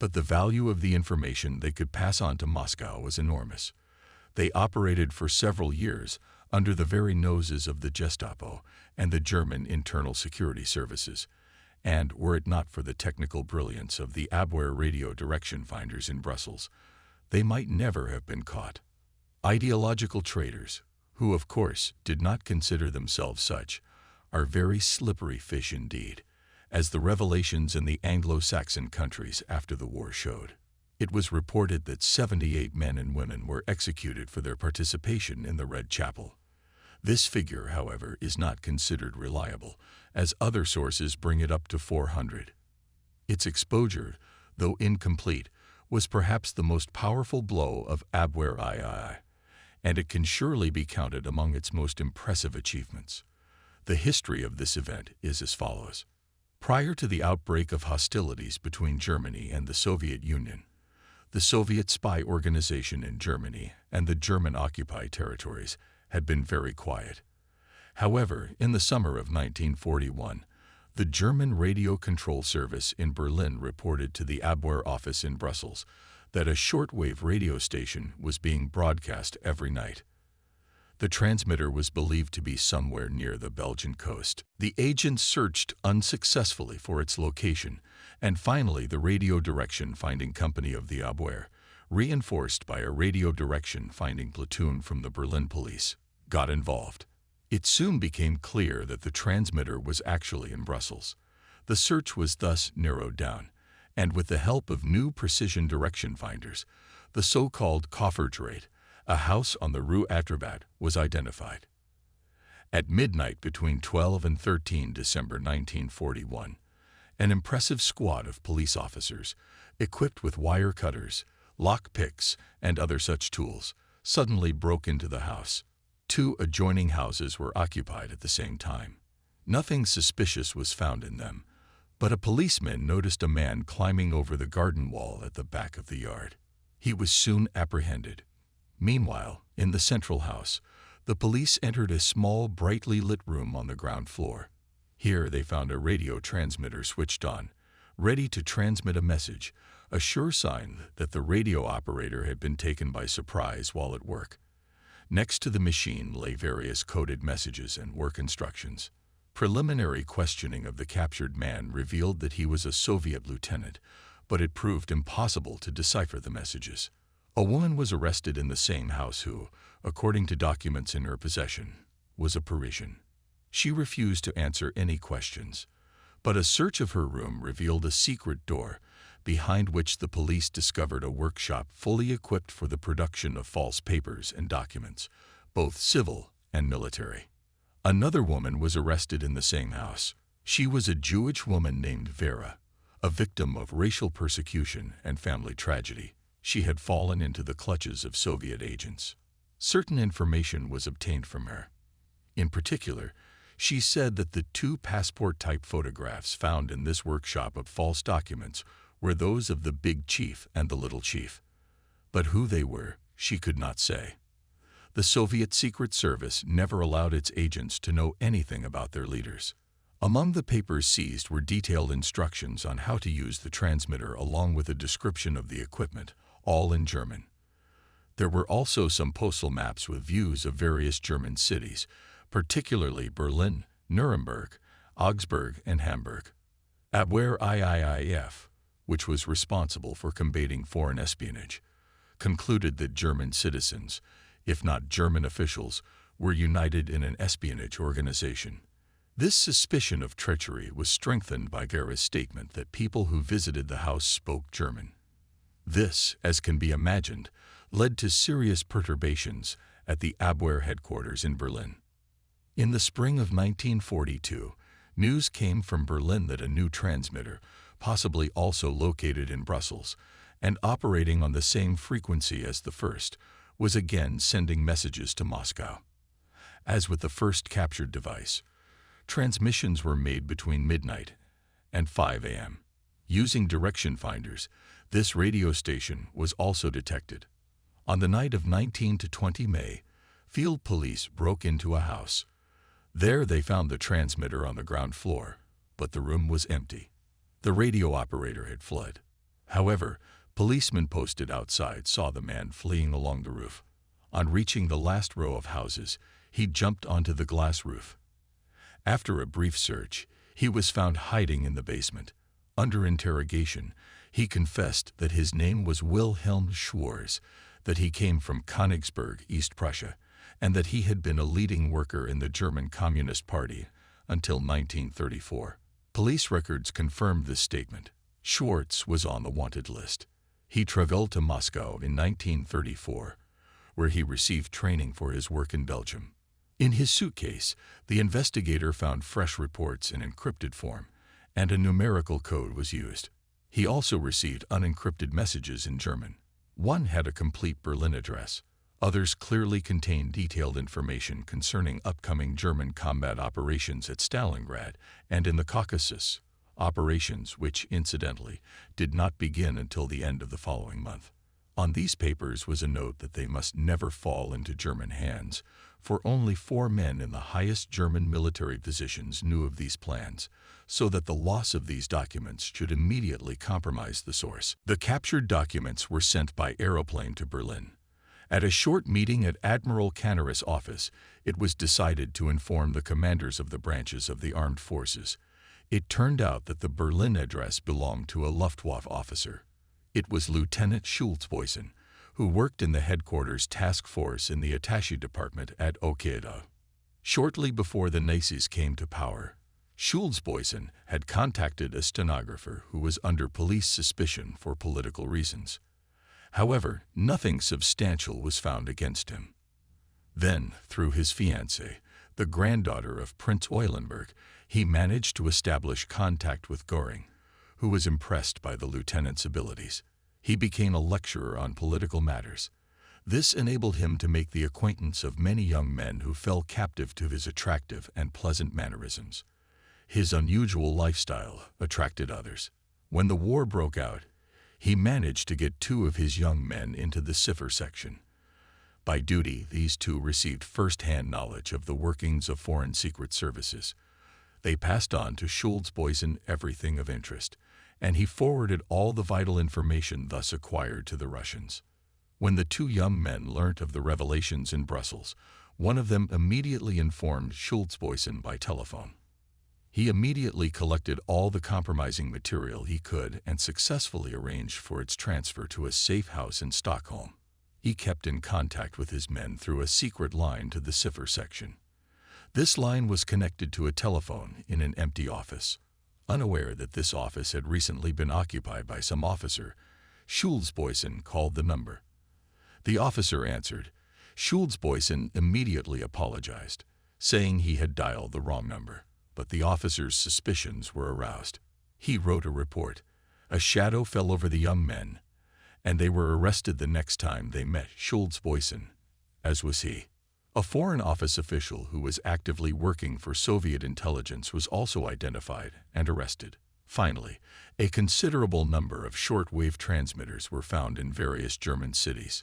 but the value of the information they could pass on to Moscow was enormous. They operated for several years under the very noses of the Gestapo and the German internal security services, and were it not for the technical brilliance of the Abwehr radio direction finders in Brussels, they might never have been caught. Ideological traitors, who of course did not consider themselves such, are very slippery fish indeed, as the revelations in the Anglo-Saxon countries after the war showed. It was reported that 78 men and women were executed for their participation in the Red Chapel. This figure, however, is not considered reliable, as other sources bring it up to 400. Its exposure, though incomplete, was perhaps the most powerful blow of Abwehr II, and it can surely be counted among its most impressive achievements. The history of this event is as follows. Prior to the outbreak of hostilities between Germany and the Soviet Union, The Soviet spy organization in Germany and the German-occupied territories had been very quiet. However, in the summer of 1941, the German Radio Control Service in Berlin reported to the Abwehr office in Brussels that a shortwave radio station was being broadcast every night. The transmitter was believed to be somewhere near the Belgian coast. The agents searched unsuccessfully for its location, and finally the radio direction finding company of the Abwehr, reinforced by a radio direction finding platoon from the Berlin police, got involved. It soon became clear that the transmitter was actually in Brussels. The search was thus narrowed down, and with the help of new precision direction finders, the so-called Kofferdraht, a house on the Rue Atterbat, was identified. At midnight between 12 and 13 December 1941, an impressive squad of police officers, equipped with wire cutters, lock picks, and other such tools, suddenly broke into the house. 2 adjoining houses were occupied at the same time. Nothing suspicious was found in them, but a policeman noticed a man climbing over the garden wall at the back of the yard. He was soon apprehended. Meanwhile, in the central house, the police entered a small, brightly lit room on the ground floor. Here they found a radio transmitter switched on, ready to transmit a message, a sure sign that the radio operator had been taken by surprise while at work. Next to the machine lay various coded messages and work instructions. Preliminary questioning of the captured man revealed that he was a Soviet lieutenant, but it proved impossible to decipher the messages. A woman was arrested in the same house who, according to documents in her possession, was a Parisian. She refused to answer any questions, but a search of her room revealed a secret door, behind which the police discovered a workshop fully equipped for the production of false papers and documents, both civil and military. Another woman was arrested in the same house. She was a Jewish woman named Vera, a victim of racial persecution and family tragedy. She had fallen into the clutches of Soviet agents. Certain information was obtained from her. In particular, she said that the 2 passport-type photographs found in this workshop of false documents were those of the big chief and the little chief. But who they were, she could not say. The Soviet Secret Service never allowed its agents to know anything about their leaders. Among the papers seized were detailed instructions on how to use the transmitter along with a description of the equipment, all in German. There were also some postal maps with views of various German cities, particularly Berlin, Nuremberg, Augsburg, and Hamburg. Abwehr IIIF, which was responsible for combating foreign espionage, concluded that German citizens, if not German officials, were united in an espionage organization. This suspicion of treachery was strengthened by Gera's statement that people who visited the house spoke German. This, as can be imagined, led to serious perturbations at the Abwehr headquarters in Berlin. In the spring of 1942, news came from Berlin that a new transmitter, possibly also located in Brussels, and operating on the same frequency as the first, was again sending messages to Moscow. As with the first captured device, transmissions were made between midnight and 5 a.m. Using direction finders, this radio station was also detected. On the night of 19 to 20 May, field police broke into a house. There they found the transmitter on the ground floor, but the room was empty. The radio operator had fled. However, policemen posted outside saw the man fleeing along the roof. On reaching the last row of houses, he jumped onto the glass roof. After a brief search, he was found hiding in the basement. Under interrogation, he confessed that his name was Wilhelm Schwarz, that he came from Königsberg, East Prussia, and that he had been a leading worker in the German Communist Party until 1934. Police records confirmed this statement. Schwarz was on the wanted list. He traveled to Moscow in 1934, where he received training for his work in Belgium. In his suitcase, the investigator found fresh reports in encrypted form, and a numerical code was used. He also received unencrypted messages in German. One had a complete Berlin address. Others clearly contained detailed information concerning upcoming German combat operations at Stalingrad and in the Caucasus, operations which, incidentally, did not begin until the end of the following month. On these papers was a note that they must never fall into German hands, for only 4 men in the highest German military positions knew of these plans, so that the loss of these documents should immediately compromise the source. The captured documents were sent by aeroplane to Berlin. At a short meeting at Admiral Canaris' office, it was decided to inform the commanders of the branches of the armed forces. It turned out that the Berlin address belonged to a Luftwaffe officer. It was Lieutenant Schulzboysen, who worked in the headquarters task force in the attaché department at Okeada. Shortly before the Nazis came to power, Schulzboysen had contacted a stenographer who was under police suspicion for political reasons. However, nothing substantial was found against him. Then, through his fiancée, the granddaughter of Prince Eulenburg, he managed to establish contact with Göring, who was impressed by the lieutenant's abilities. He became a lecturer on political matters. This enabled him to make the acquaintance of many young men who fell captive to his attractive and pleasant mannerisms. His unusual lifestyle attracted others. When the war broke out, he managed to get 2 of his young men into the cipher section. By duty, these 2 received first-hand knowledge of the workings of foreign secret services. They passed on to Schulzboysen everything of interest, and he forwarded all the vital information thus acquired to the Russians. When the 2 young men learnt of the revelations in Brussels, one of them immediately informed Schulzboysen by telephone. He immediately collected all the compromising material he could and successfully arranged for its transfer to a safe house in Stockholm. He kept in contact with his men through a secret line to the cipher section. This line was connected to a telephone in an empty office. Unaware that this office had recently been occupied by some officer, Schulzboysen called the number. The officer answered. Schulzboysen immediately apologized, saying he had dialed the wrong number. But the officer's suspicions were aroused. He wrote a report. A shadow fell over the young men, and they were arrested the next time they met Schulzboysen, as was he. A Foreign Office official who was actively working for Soviet intelligence was also identified and arrested. Finally, a considerable number of short-wave transmitters were found in various German cities.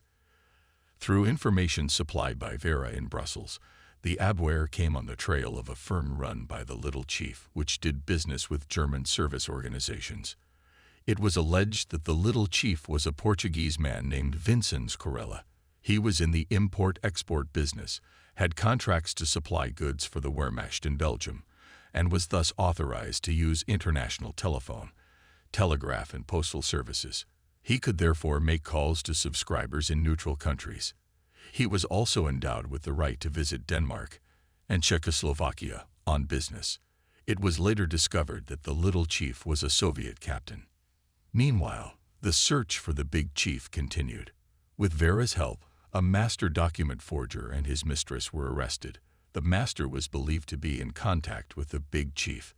Through information supplied by Vera in Brussels, the Abwehr came on the trail of a firm run by the Little Chief, which did business with German service organizations. It was alleged that the Little Chief was a Portuguese man named Vincenz Corella. He was in the import-export business, had contracts to supply goods for the Wehrmacht in Belgium, and was thus authorized to use international telephone, telegraph, and postal services. He could therefore make calls to subscribers in neutral countries. He was also endowed with the right to visit Denmark and Czechoslovakia on business. It was later discovered that the Little Chief was a Soviet captain. Meanwhile, the search for the Big Chief continued. With Vera's help, a master document forger and his mistress were arrested. The master was believed to be in contact with the Big Chief.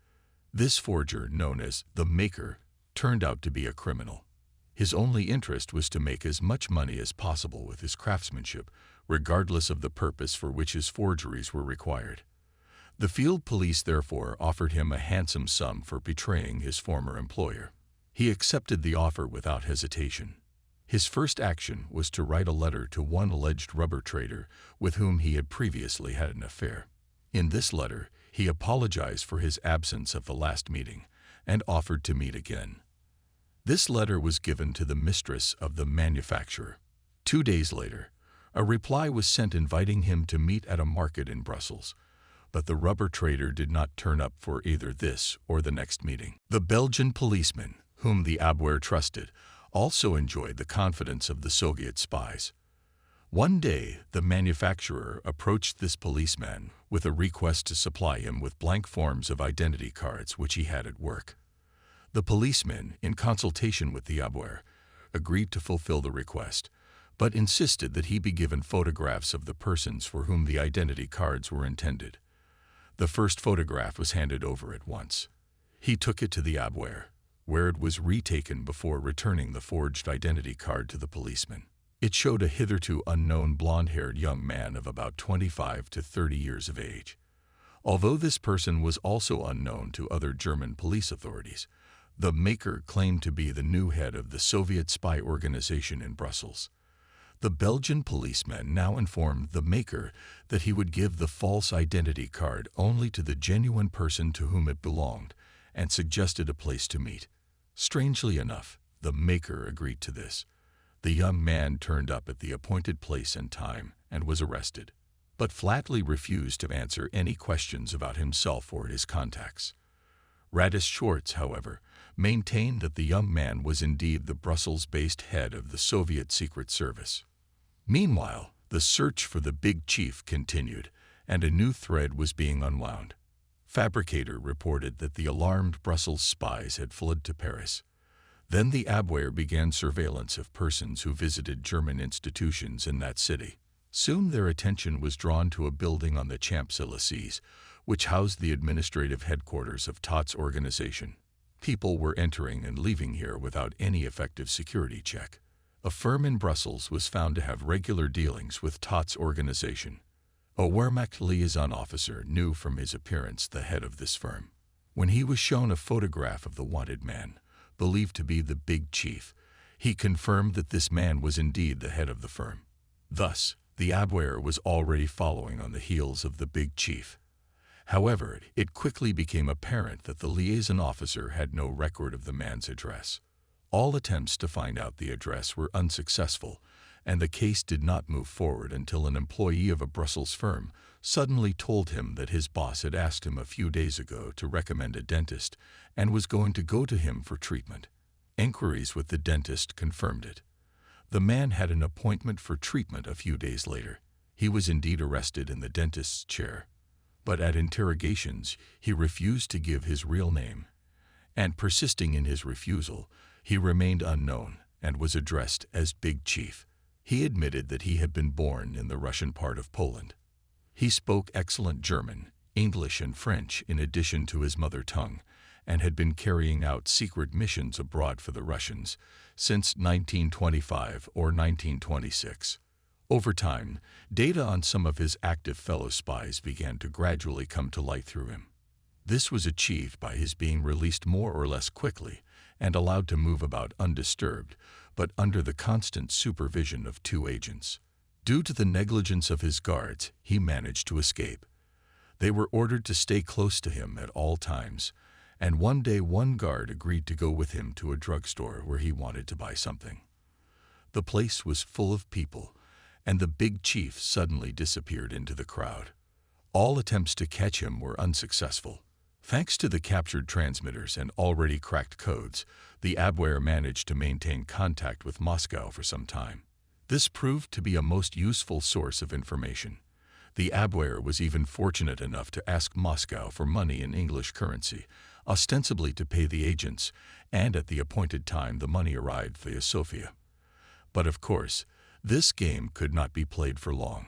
This forger, known as the Maker, turned out to be a criminal. His only interest was to make as much money as possible with his craftsmanship, regardless of the purpose for which his forgeries were required. The field police therefore offered him a handsome sum for betraying his former employer. He accepted the offer without hesitation. His first action was to write a letter to one alleged rubber trader with whom he had previously had an affair. In this letter, he apologized for his absence of the last meeting and offered to meet again. This letter was given to the mistress of the manufacturer. 2 days later, a reply was sent inviting him to meet at a market in Brussels, but the rubber trader did not turn up for either this or the next meeting. The Belgian policeman, whom the Abwehr trusted, also enjoyed the confidence of the Soviet spies. One day, the manufacturer approached this policeman with a request to supply him with blank forms of identity cards which he had at work. The policeman, in consultation with the Abwehr, agreed to fulfill the request, but insisted that he be given photographs of the persons for whom the identity cards were intended. The first photograph was handed over at once. He took it to the Abwehr, where it was retaken before returning the forged identity card to the policeman. It showed a hitherto unknown blonde-haired young man of about 25 to 30 years of age. Although this person was also unknown to other German police authorities, The maker claimed to be the new head of the Soviet spy organization in Brussels. The Belgian policeman now informed the maker that he would give the false identity card only to the genuine person to whom it belonged and suggested a place to meet. Strangely enough, the maker agreed to this. The young man turned up at the appointed place and time and was arrested, but flatly refused to answer any questions about himself or his contacts. Radis Schwartz, however, maintained that the young man was indeed the Brussels-based head of the Soviet Secret Service. Meanwhile, the search for the big chief continued, and a new thread was being unwound. Fabricator reported that the alarmed Brussels spies had fled to Paris. Then the Abwehr began surveillance of persons who visited German institutions in that city. Soon their attention was drawn to a building on the Champs-Élysées, which housed the administrative headquarters of Tott's organization. People were entering and leaving here without any effective security check. A firm in Brussels was found to have regular dealings with Tott's organization. A Wehrmacht liaison officer knew from his appearance the head of this firm. When he was shown a photograph of the wanted man, believed to be the big chief, he confirmed that this man was indeed the head of the firm. Thus, the Abwehr was already following on the heels of the big chief. However, it quickly became apparent that the liaison officer had no record of the man's address. All attempts to find out the address were unsuccessful, and the case did not move forward until an employee of a Brussels firm suddenly told him that his boss had asked him a few days ago to recommend a dentist and was going to go to him for treatment. Enquiries with the dentist confirmed it. The man had an appointment for treatment a few days later. He was indeed arrested in the dentist's chair, but at interrogations he refused to give his real name, and persisting in his refusal, he remained unknown and was addressed as Big Chief. He admitted that he had been born in the Russian part of Poland. He spoke excellent German, English, and French in addition to his mother tongue, and had been carrying out secret missions abroad for the Russians since 1925 or 1926. Over time, data on some of his active fellow spies began to gradually come to light through him. This was achieved by his being released more or less quickly and allowed to move about undisturbed, but under the constant supervision of two agents. Due to the negligence of his guards, he managed to escape. They were ordered to stay close to him at all times, and one day one guard agreed to go with him to a drugstore where he wanted to buy something. The place was full of people, and the big chief suddenly disappeared into the crowd. All attempts to catch him were unsuccessful. Thanks to the captured transmitters and already cracked codes, the Abwehr managed to maintain contact with Moscow for some time. This proved to be a most useful source of information. The Abwehr was even fortunate enough to ask Moscow for money in English currency, ostensibly to pay the agents, and at the appointed time the money arrived via Sofia. But of course, this game could not be played for long.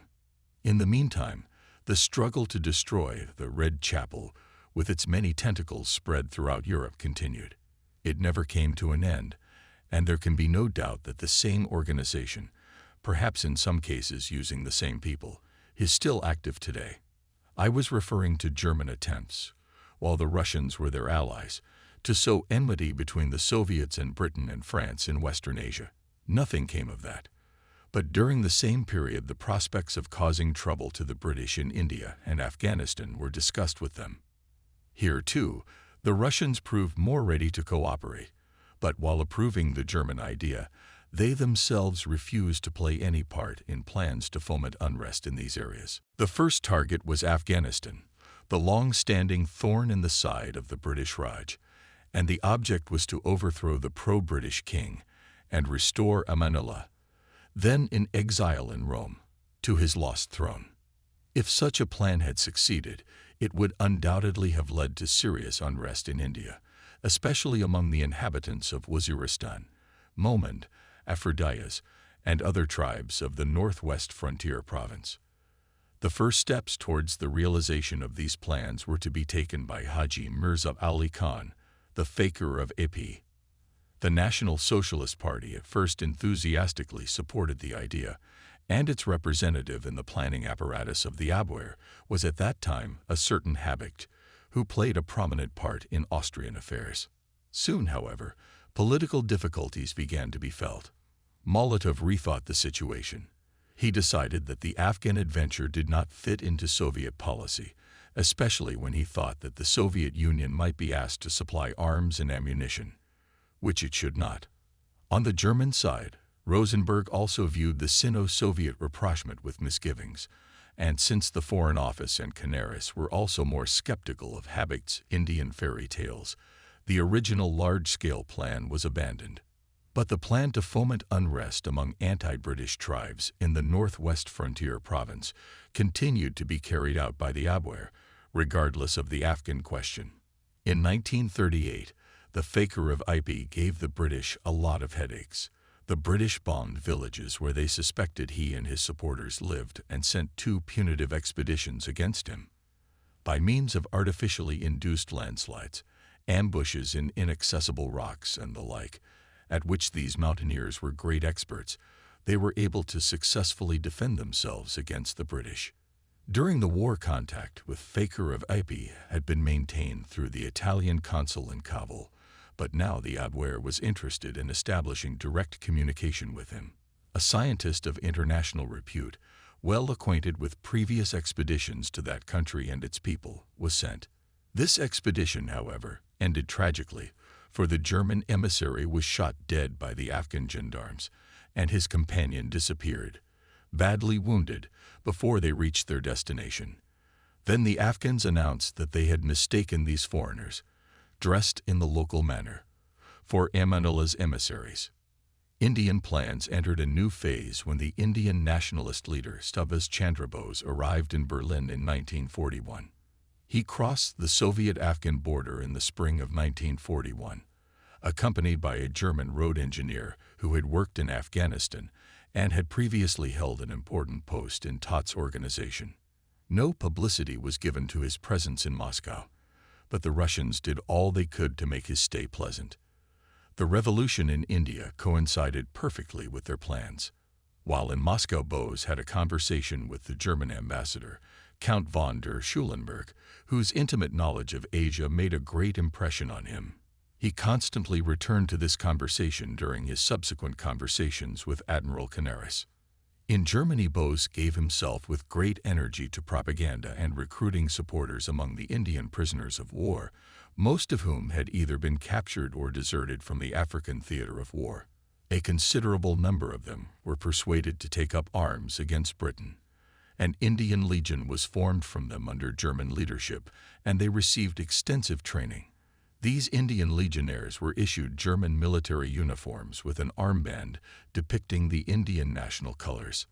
In the meantime, the struggle to destroy the Red Chapel with its many tentacles spread throughout Europe continued. It never came to an end, and there can be no doubt that the same organization, perhaps in some cases using the same people, is still active today. I was referring to German attempts, while the Russians were their allies, to sow enmity between the Soviets and Britain and France in Western Asia. Nothing came of that. But during the same period, the prospects of causing trouble to the British in India and Afghanistan were discussed with them. Here, too, the Russians proved more ready to cooperate, but while approving the German idea, they themselves refused to play any part in plans to foment unrest in these areas. The first target was Afghanistan, the long-standing thorn in the side of the British Raj, and the object was to overthrow the pro-British king and restore Amanullah, then in exile in Rome, to his lost throne. If such a plan had succeeded, it would undoubtedly have led to serious unrest in India, especially among the inhabitants of Waziristan, Mohmand, Aphrodite, and other tribes of the northwest frontier province. The first steps towards the realization of these plans were to be taken by Haji Mirza Ali Khan, the Fakir of AP. The National Socialist Party at first enthusiastically supported the idea, and its representative in the planning apparatus of the Abwehr was at that time a certain Habicht, who played a prominent part in Austrian affairs. Soon, however, political difficulties began to be felt. Molotov rethought the situation. He decided that the Afghan adventure did not fit into Soviet policy, especially when he thought that the Soviet Union might be asked to supply arms and ammunition, which it should not. On the German side, Rosenberg also viewed the Sino-Soviet rapprochement with misgivings, and since the Foreign Office and Canaris were also more skeptical of Habic's Indian fairy tales, the original large-scale plan was abandoned. But the plan to foment unrest among anti-British tribes in the northwest frontier province continued to be carried out by the Abwehr, regardless of the Afghan question. In 1938, the Fakir of Ipi gave the British a lot of headaches. The British bombed villages where they suspected he and his supporters lived and sent 2 punitive expeditions against him. By means of artificially induced landslides, ambushes in inaccessible rocks and the like, at which these mountaineers were great experts, they were able to successfully defend themselves against the British. During the war, contact with Fakir of Ipi had been maintained through the Italian consul in Kabul, but now the Abwehr was interested in establishing direct communication with him. A scientist of international repute, well acquainted with previous expeditions to that country and its people, was sent. This expedition, however, ended tragically, for the German emissary was shot dead by the Afghan gendarmes, and his companion disappeared, badly wounded, before they reached their destination. Then the Afghans announced that they had mistaken these foreigners, dressed in the local manner, for Amanullah's emissaries. Indian plans entered a new phase when the Indian nationalist leader Subhas Chandra Bose arrived in Berlin in 1941. He crossed the Soviet-Afghan border in the spring of 1941, accompanied by a German road engineer who had worked in Afghanistan and had previously held an important post in Tott's organization. No publicity was given to his presence in Moscow, but the Russians did all they could to make his stay pleasant. The revolution in India coincided perfectly with their plans. While in Moscow, Bose had a conversation with the German ambassador, Count von der Schulenburg, whose intimate knowledge of Asia made a great impression on him. He constantly returned to this conversation during his subsequent conversations with Admiral Canaris. In Germany, Bose gave himself with great energy to propaganda and recruiting supporters among the Indian prisoners of war, most of whom had either been captured or deserted from the African theater of war. A considerable number of them were persuaded to take up arms against Britain. An Indian Legion was formed from them under German leadership, and they received extensive training. These Indian legionnaires were issued German military uniforms with an armband depicting the Indian national colors.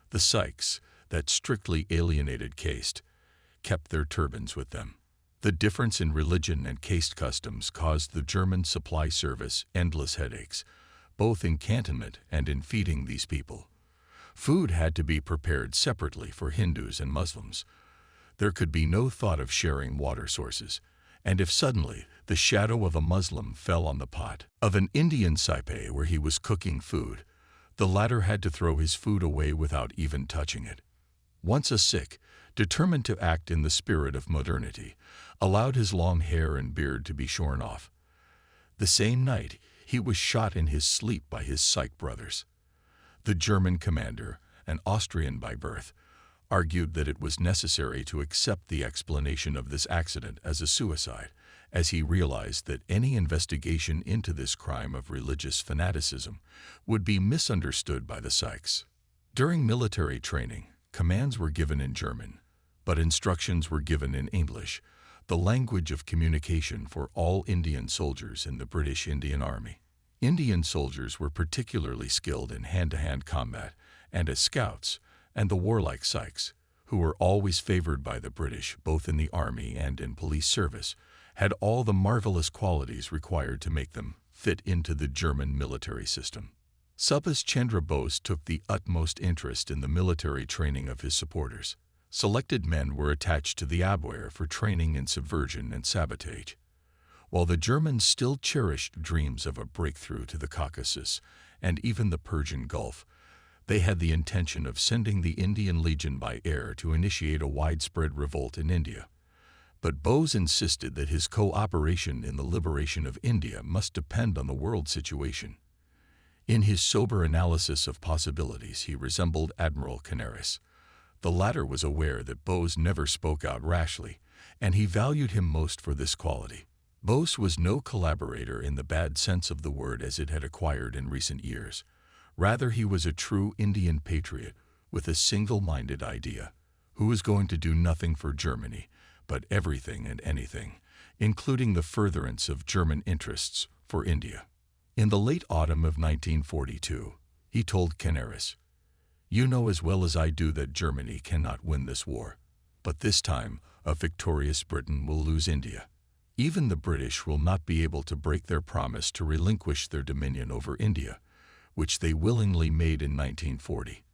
The Sikhs, that strictly alienated caste, kept their turbans with them. The difference in religion and caste customs caused the German supply service endless headaches, both in cantonment and in feeding these people. Food had to be prepared separately for Hindus and Muslims. There could be no thought of sharing water sources, and if suddenly the shadow of a Muslim fell on the pot of an Indian Saipai where he was cooking food, the latter had to throw his food away without even touching it. Once a Sikh, determined to act in the spirit of modernity, allowed his long hair and beard to be shorn off. The same night, he was shot in his sleep by his Sikh brothers. The German commander, an Austrian by birth, argued that it was necessary to accept the explanation of this accident as a suicide, as he realized that any investigation into this crime of religious fanaticism would be misunderstood by the Sikhs. During military training, commands were given in German, but instructions were given in English, the language of communication for all Indian soldiers in the British Indian Army. Indian soldiers were particularly skilled in hand-to-hand combat and as scouts, and the warlike Sikhs, who were always favored by the British both in the army and in police service, had all the marvelous qualities required to make them fit into the German military system. Subhas Chandra Bose took the utmost interest in the military training of his supporters. Selected men were attached to the Abwehr for training in subversion and sabotage. While the Germans still cherished dreams of a breakthrough to the Caucasus and even the Persian Gulf, they had the intention of sending the Indian Legion by air to initiate a widespread revolt in India. But Bose insisted that his cooperation in the liberation of India must depend on the world situation. In his sober analysis of possibilities, he resembled Admiral Canaris. The latter was aware that Bose never spoke out rashly, and he valued him most for this quality. Bose was no collaborator in the bad sense of the word as it had acquired in recent years. Rather, he was a true Indian patriot with a single-minded idea, who was going to do nothing for Germany, but everything and anything, including the furtherance of German interests for India. In the late autumn of 1942, he told Canaris, "You know as well as I do that Germany cannot win this war. But this time, a victorious Britain will lose India. Even the British will not be able to break their promise to relinquish their dominion over India, which they willingly made in 1940.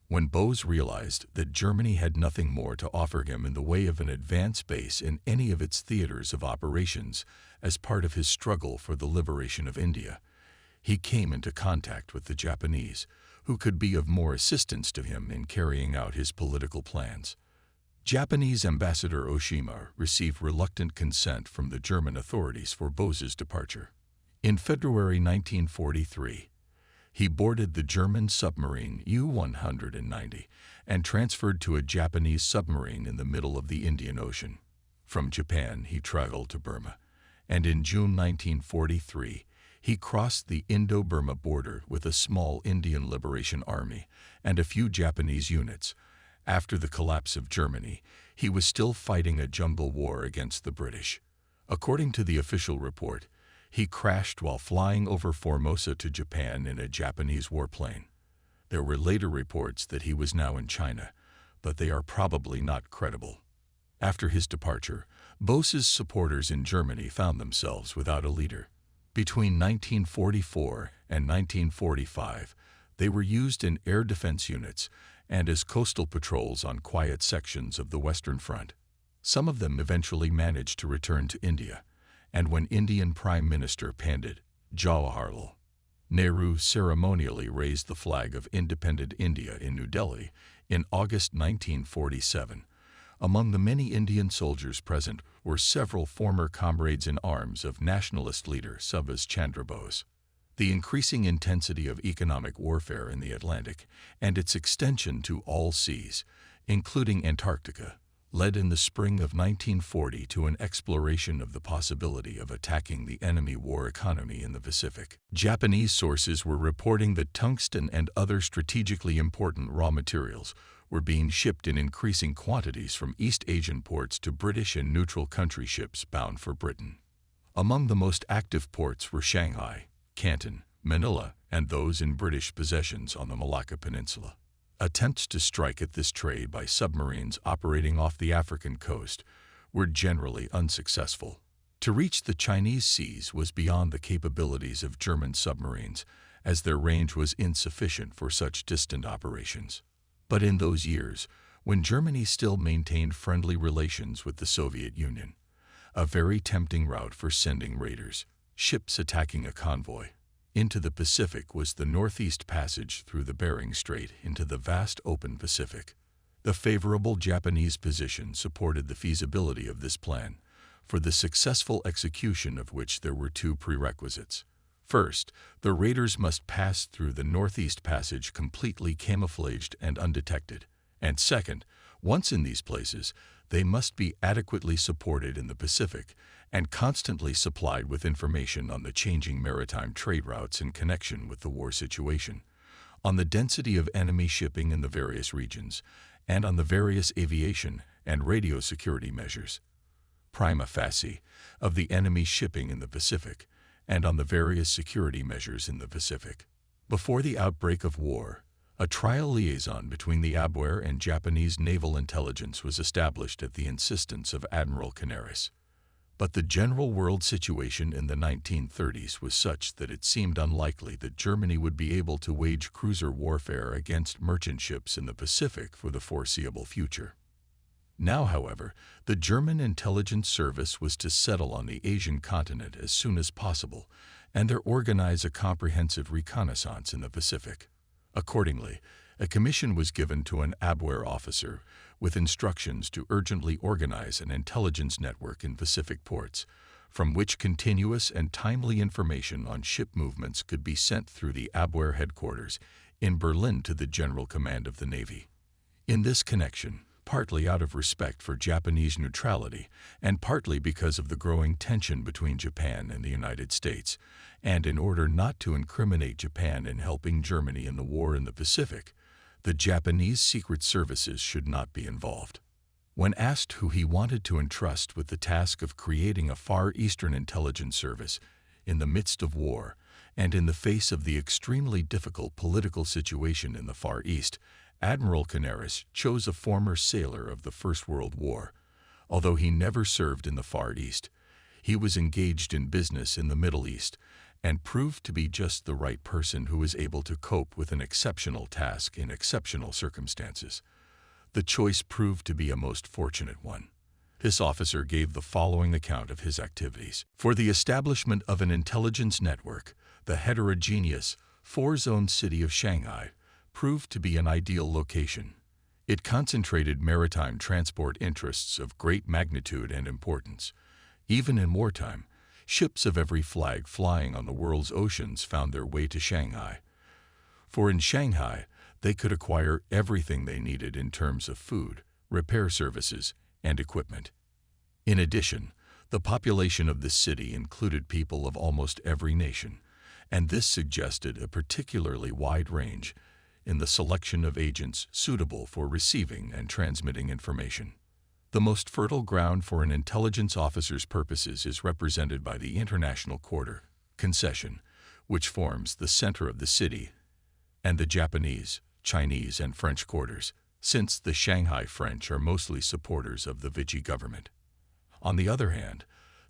When Bose realized that Germany had nothing more to offer him in the way of an advance base in any of its theaters of operations as part of his struggle for the liberation of India, he came into contact with the Japanese, who could be of more assistance to him in carrying out his political plans. Japanese Ambassador Oshima received reluctant consent from the German authorities for Bose's departure. In February 1943, he boarded the German submarine U-190 and transferred to a Japanese submarine in the middle of the Indian Ocean. From Japan, he traveled to Burma, and in June 1943, he crossed the Indo-Burma border with a small Indian Liberation Army and a few Japanese units. After the collapse of Germany, he was still fighting a jungle war against the British. According to the official report, he crashed while flying over Formosa to Japan in a Japanese warplane. There were later reports that he was now in China, but they are probably not credible. After his departure, Bose's supporters in Germany found themselves without a leader. Between 1944 and 1945, they were used in air defense units and as coastal patrols on quiet sections of the Western Front. Some of them eventually managed to return to India, and when Indian Prime Minister Pandit Jawaharlal Nehru ceremonially raised the flag of independent India in New Delhi in August 1947, among the many Indian soldiers present were several former comrades in arms of nationalist leader Subhas Chandra Bose. The increasing intensity of economic warfare in the Atlantic and its extension to all seas, including Antarctica, led in the spring of 1940 to an exploration of the possibility of attacking the enemy war economy in the Pacific. Japanese sources were reporting that tungsten and other strategically important raw materials were being shipped in increasing quantities from East Asian ports to British and neutral country ships bound for Britain. Among the most active ports were Shanghai, Canton, Manila, and those in British possessions on the Malacca Peninsula. Attempts to strike at this trade by submarines operating off the African coast were generally unsuccessful. To reach the Chinese seas was beyond the capabilities of German submarines, as their range was insufficient for such distant operations. But in those years, when Germany still maintained friendly relations with the Soviet Union, a very tempting route for sending raiders, ships attacking a convoy, into the Pacific was the Northeast Passage through the Bering Strait into the vast open Pacific. The favorable Japanese position supported the feasibility of this plan, for the successful execution of which there were two prerequisites. First, the raiders must pass through the Northeast Passage completely camouflaged and undetected, and second, once in these places, they must be adequately supported in the Pacific and constantly supplied with information on the changing maritime trade routes in connection with the war situation, on the density of enemy shipping in the various regions, and on the various aviation and radio security measures, prima facie, of the enemy shipping in the Pacific, and on the various security measures in the Pacific. Before the outbreak of war, a trial liaison between the ABWER and Japanese naval intelligence was established at the insistence of Admiral Canaris. But the general world situation in the 1930s was such that it seemed unlikely that Germany would be able to wage cruiser warfare against merchant ships in the Pacific for the foreseeable future. Now, however, the German intelligence service was to settle on the Asian continent as soon as possible and there organize a comprehensive reconnaissance in the Pacific. Accordingly, A commission was given to an Abwehr officer with instructions to urgently organize an intelligence network in Pacific ports, from which continuous and timely information on ship movements could be sent through the Abwehr headquarters in Berlin to the General Command of the Navy. In this connection, partly out of respect for Japanese neutrality and partly because of the growing tension between Japan and the United States, and in order not to incriminate Japan in helping Germany in the war in the Pacific, the Japanese secret services should not be involved. When asked who he wanted to entrust with the task of creating a Far Eastern intelligence service in the midst of war and in the face of the extremely difficult political situation in the Far East, Admiral Canaris chose a former sailor of the First World War. Although he never served in the Far East, he was engaged in business in the Middle East and proved to be just the right person who was able to cope with an exceptional task in exceptional circumstances. The choice proved to be a most fortunate one. This officer gave the following account of his activities. For the establishment of an intelligence network, the heterogeneous, four-zone city of Shanghai proved to be an ideal location. It concentrated maritime transport interests of great magnitude and importance. Even in wartime, ships of every flag flying on the world's oceans found their way to Shanghai. For in Shanghai, they could acquire everything they needed in terms of food, repair services, and equipment. In addition, the population of the city included people of almost every nation, and this suggested a particularly wide range in the selection of agents suitable for receiving and transmitting information. The most fertile ground for an intelligence officer's purposes is represented by the International Quarter, concession, which forms the center of the city, and the Japanese, Chinese, and French quarters, since the Shanghai French are mostly supporters of the Vichy government. On the other hand,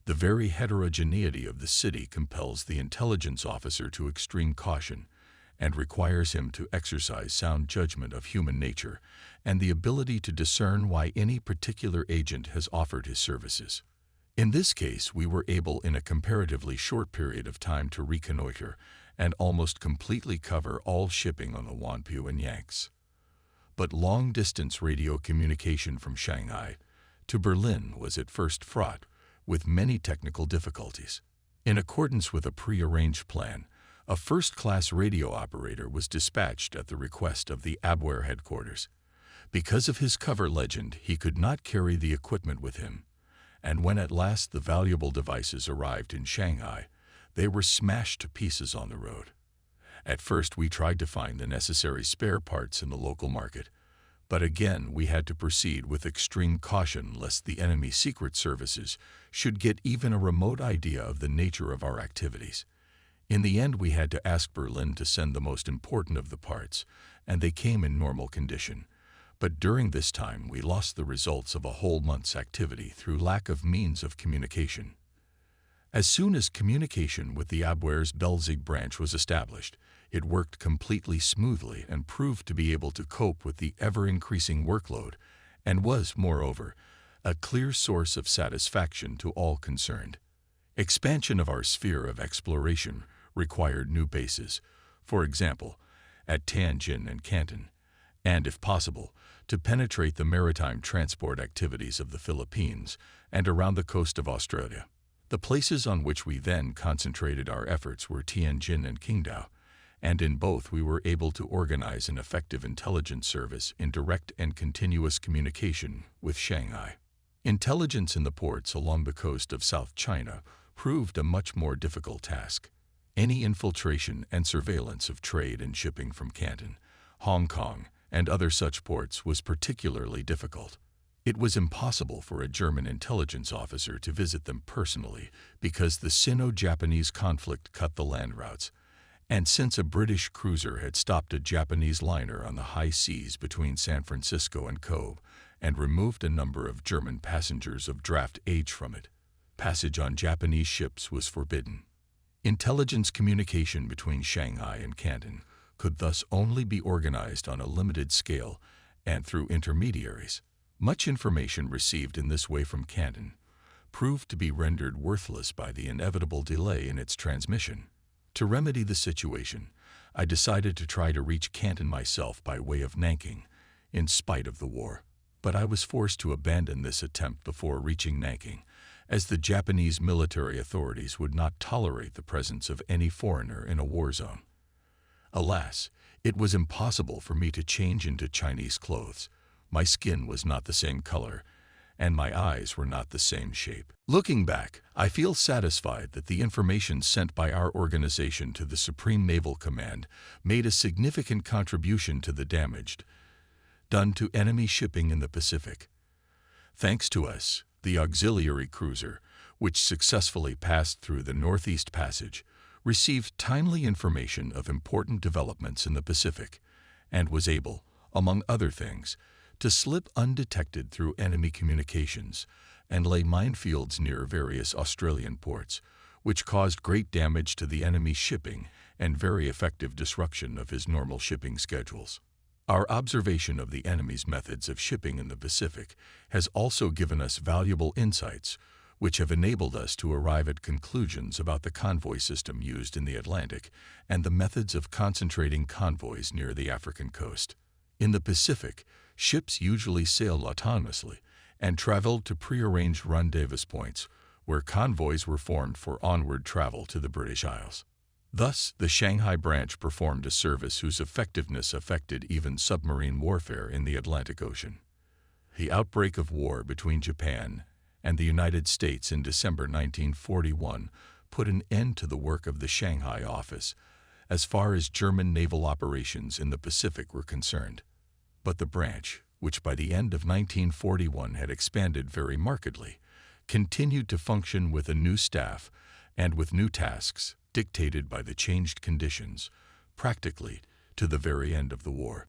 the very heterogeneity of the city compels the intelligence officer to extreme caution and requires him to exercise sound judgment of human nature and the ability to discern why any particular agent has offered his services. In this case, we were able in a comparatively short period of time to reconnoiter and almost completely cover all shipping on the Wanpu and Yanks. But long-distance radio communication from Shanghai to Berlin was at first fraught with many technical difficulties. In accordance with a pre-arranged plan, a first-class radio operator was dispatched at the request of the Abwehr headquarters. Because of his cover legend, he could not carry the equipment with him, and when at last the valuable devices arrived in Shanghai, they were smashed to pieces on the road. At first, we tried to find the necessary spare parts in the local market, but again we had to proceed with extreme caution lest the enemy secret services should get even a remote idea of the nature of our activities. In the end, we had to ask Berlin to send the most important of the parts, and they came in normal condition. But during this time, we lost the results of a whole month's activity through lack of means of communication. As soon as communication with the Abwehr's Belzig branch was established, it worked completely smoothly and proved to be able to cope with the ever-increasing workload and was, moreover, a clear source of satisfaction to all concerned. Expansion of our sphere of exploration required new bases, for example, at Tianjin and Canton, and, if possible, to penetrate the maritime transport activities of the Philippines and around the coast of Australia. The places on which we then concentrated our efforts were Tianjin and Qingdao, and in both we were able to organize an effective intelligence service in direct and continuous communication with Shanghai. Intelligence in the ports along the coast of South China proved a much more difficult task. Any infiltration and surveillance of trade and shipping from Canton, Hong Kong, and other such ports was particularly difficult. It was impossible for a German intelligence officer to visit them personally because the Sino-Japanese conflict cut the land routes, and since a British cruiser had stopped a Japanese liner on the high seas between San Francisco and Cove and removed a number of German passengers of draft age from it, passage on Japanese ships was forbidden. Intelligence communication between Shanghai and Canton could thus only be organized on a limited scale and through intermediaries. Much information received in this way from Canton proved to be rendered worthless by the inevitable delay in its transmission. To remedy the situation, I decided to try to reach Canton myself by way of Nanking, in spite of the war. But I was forced to abandon this attempt before reaching Nanking, as the Japanese military authorities would not tolerate the presence of any foreigner in a war zone. Alas, it was impossible for me to change into Chinese clothes. My skin was not the same color, and my eyes were not the same shape. Looking back, I feel satisfied that the information sent by our organization to the Supreme Naval Command made a significant contribution to the damage done to enemy shipping in the Pacific. Thanks to us, the auxiliary cruiser, which successfully passed through the Northeast Passage, received timely information of important developments in the Pacific and was able, among other things, to slip undetected through enemy communications and lay minefields near various Australian ports, which caused great damage to the enemy's shipping and very effective disruption of his normal shipping schedules. Our observation of the enemy's methods of shipping in the Pacific has also given us valuable insights, which have enabled us to arrive at conclusions about the convoy system used in the Atlantic and the methods of concentrating convoys near the African coast. In the Pacific, ships usually sailed autonomously and traveled to prearranged rendezvous points where convoys were formed for onward travel to the British Isles. Thus, the Shanghai branch performed a service whose effectiveness affected even submarine warfare in the Atlantic Ocean. The outbreak of war between Japan and the United States in December 1941 put an end to the work of the Shanghai office as far as German naval operations in the Pacific were concerned. But the branch, which by the end of 1941 had expanded very markedly, continued to function with a new staff and with new tasks dictated by the changed conditions, practically to the very end of the war.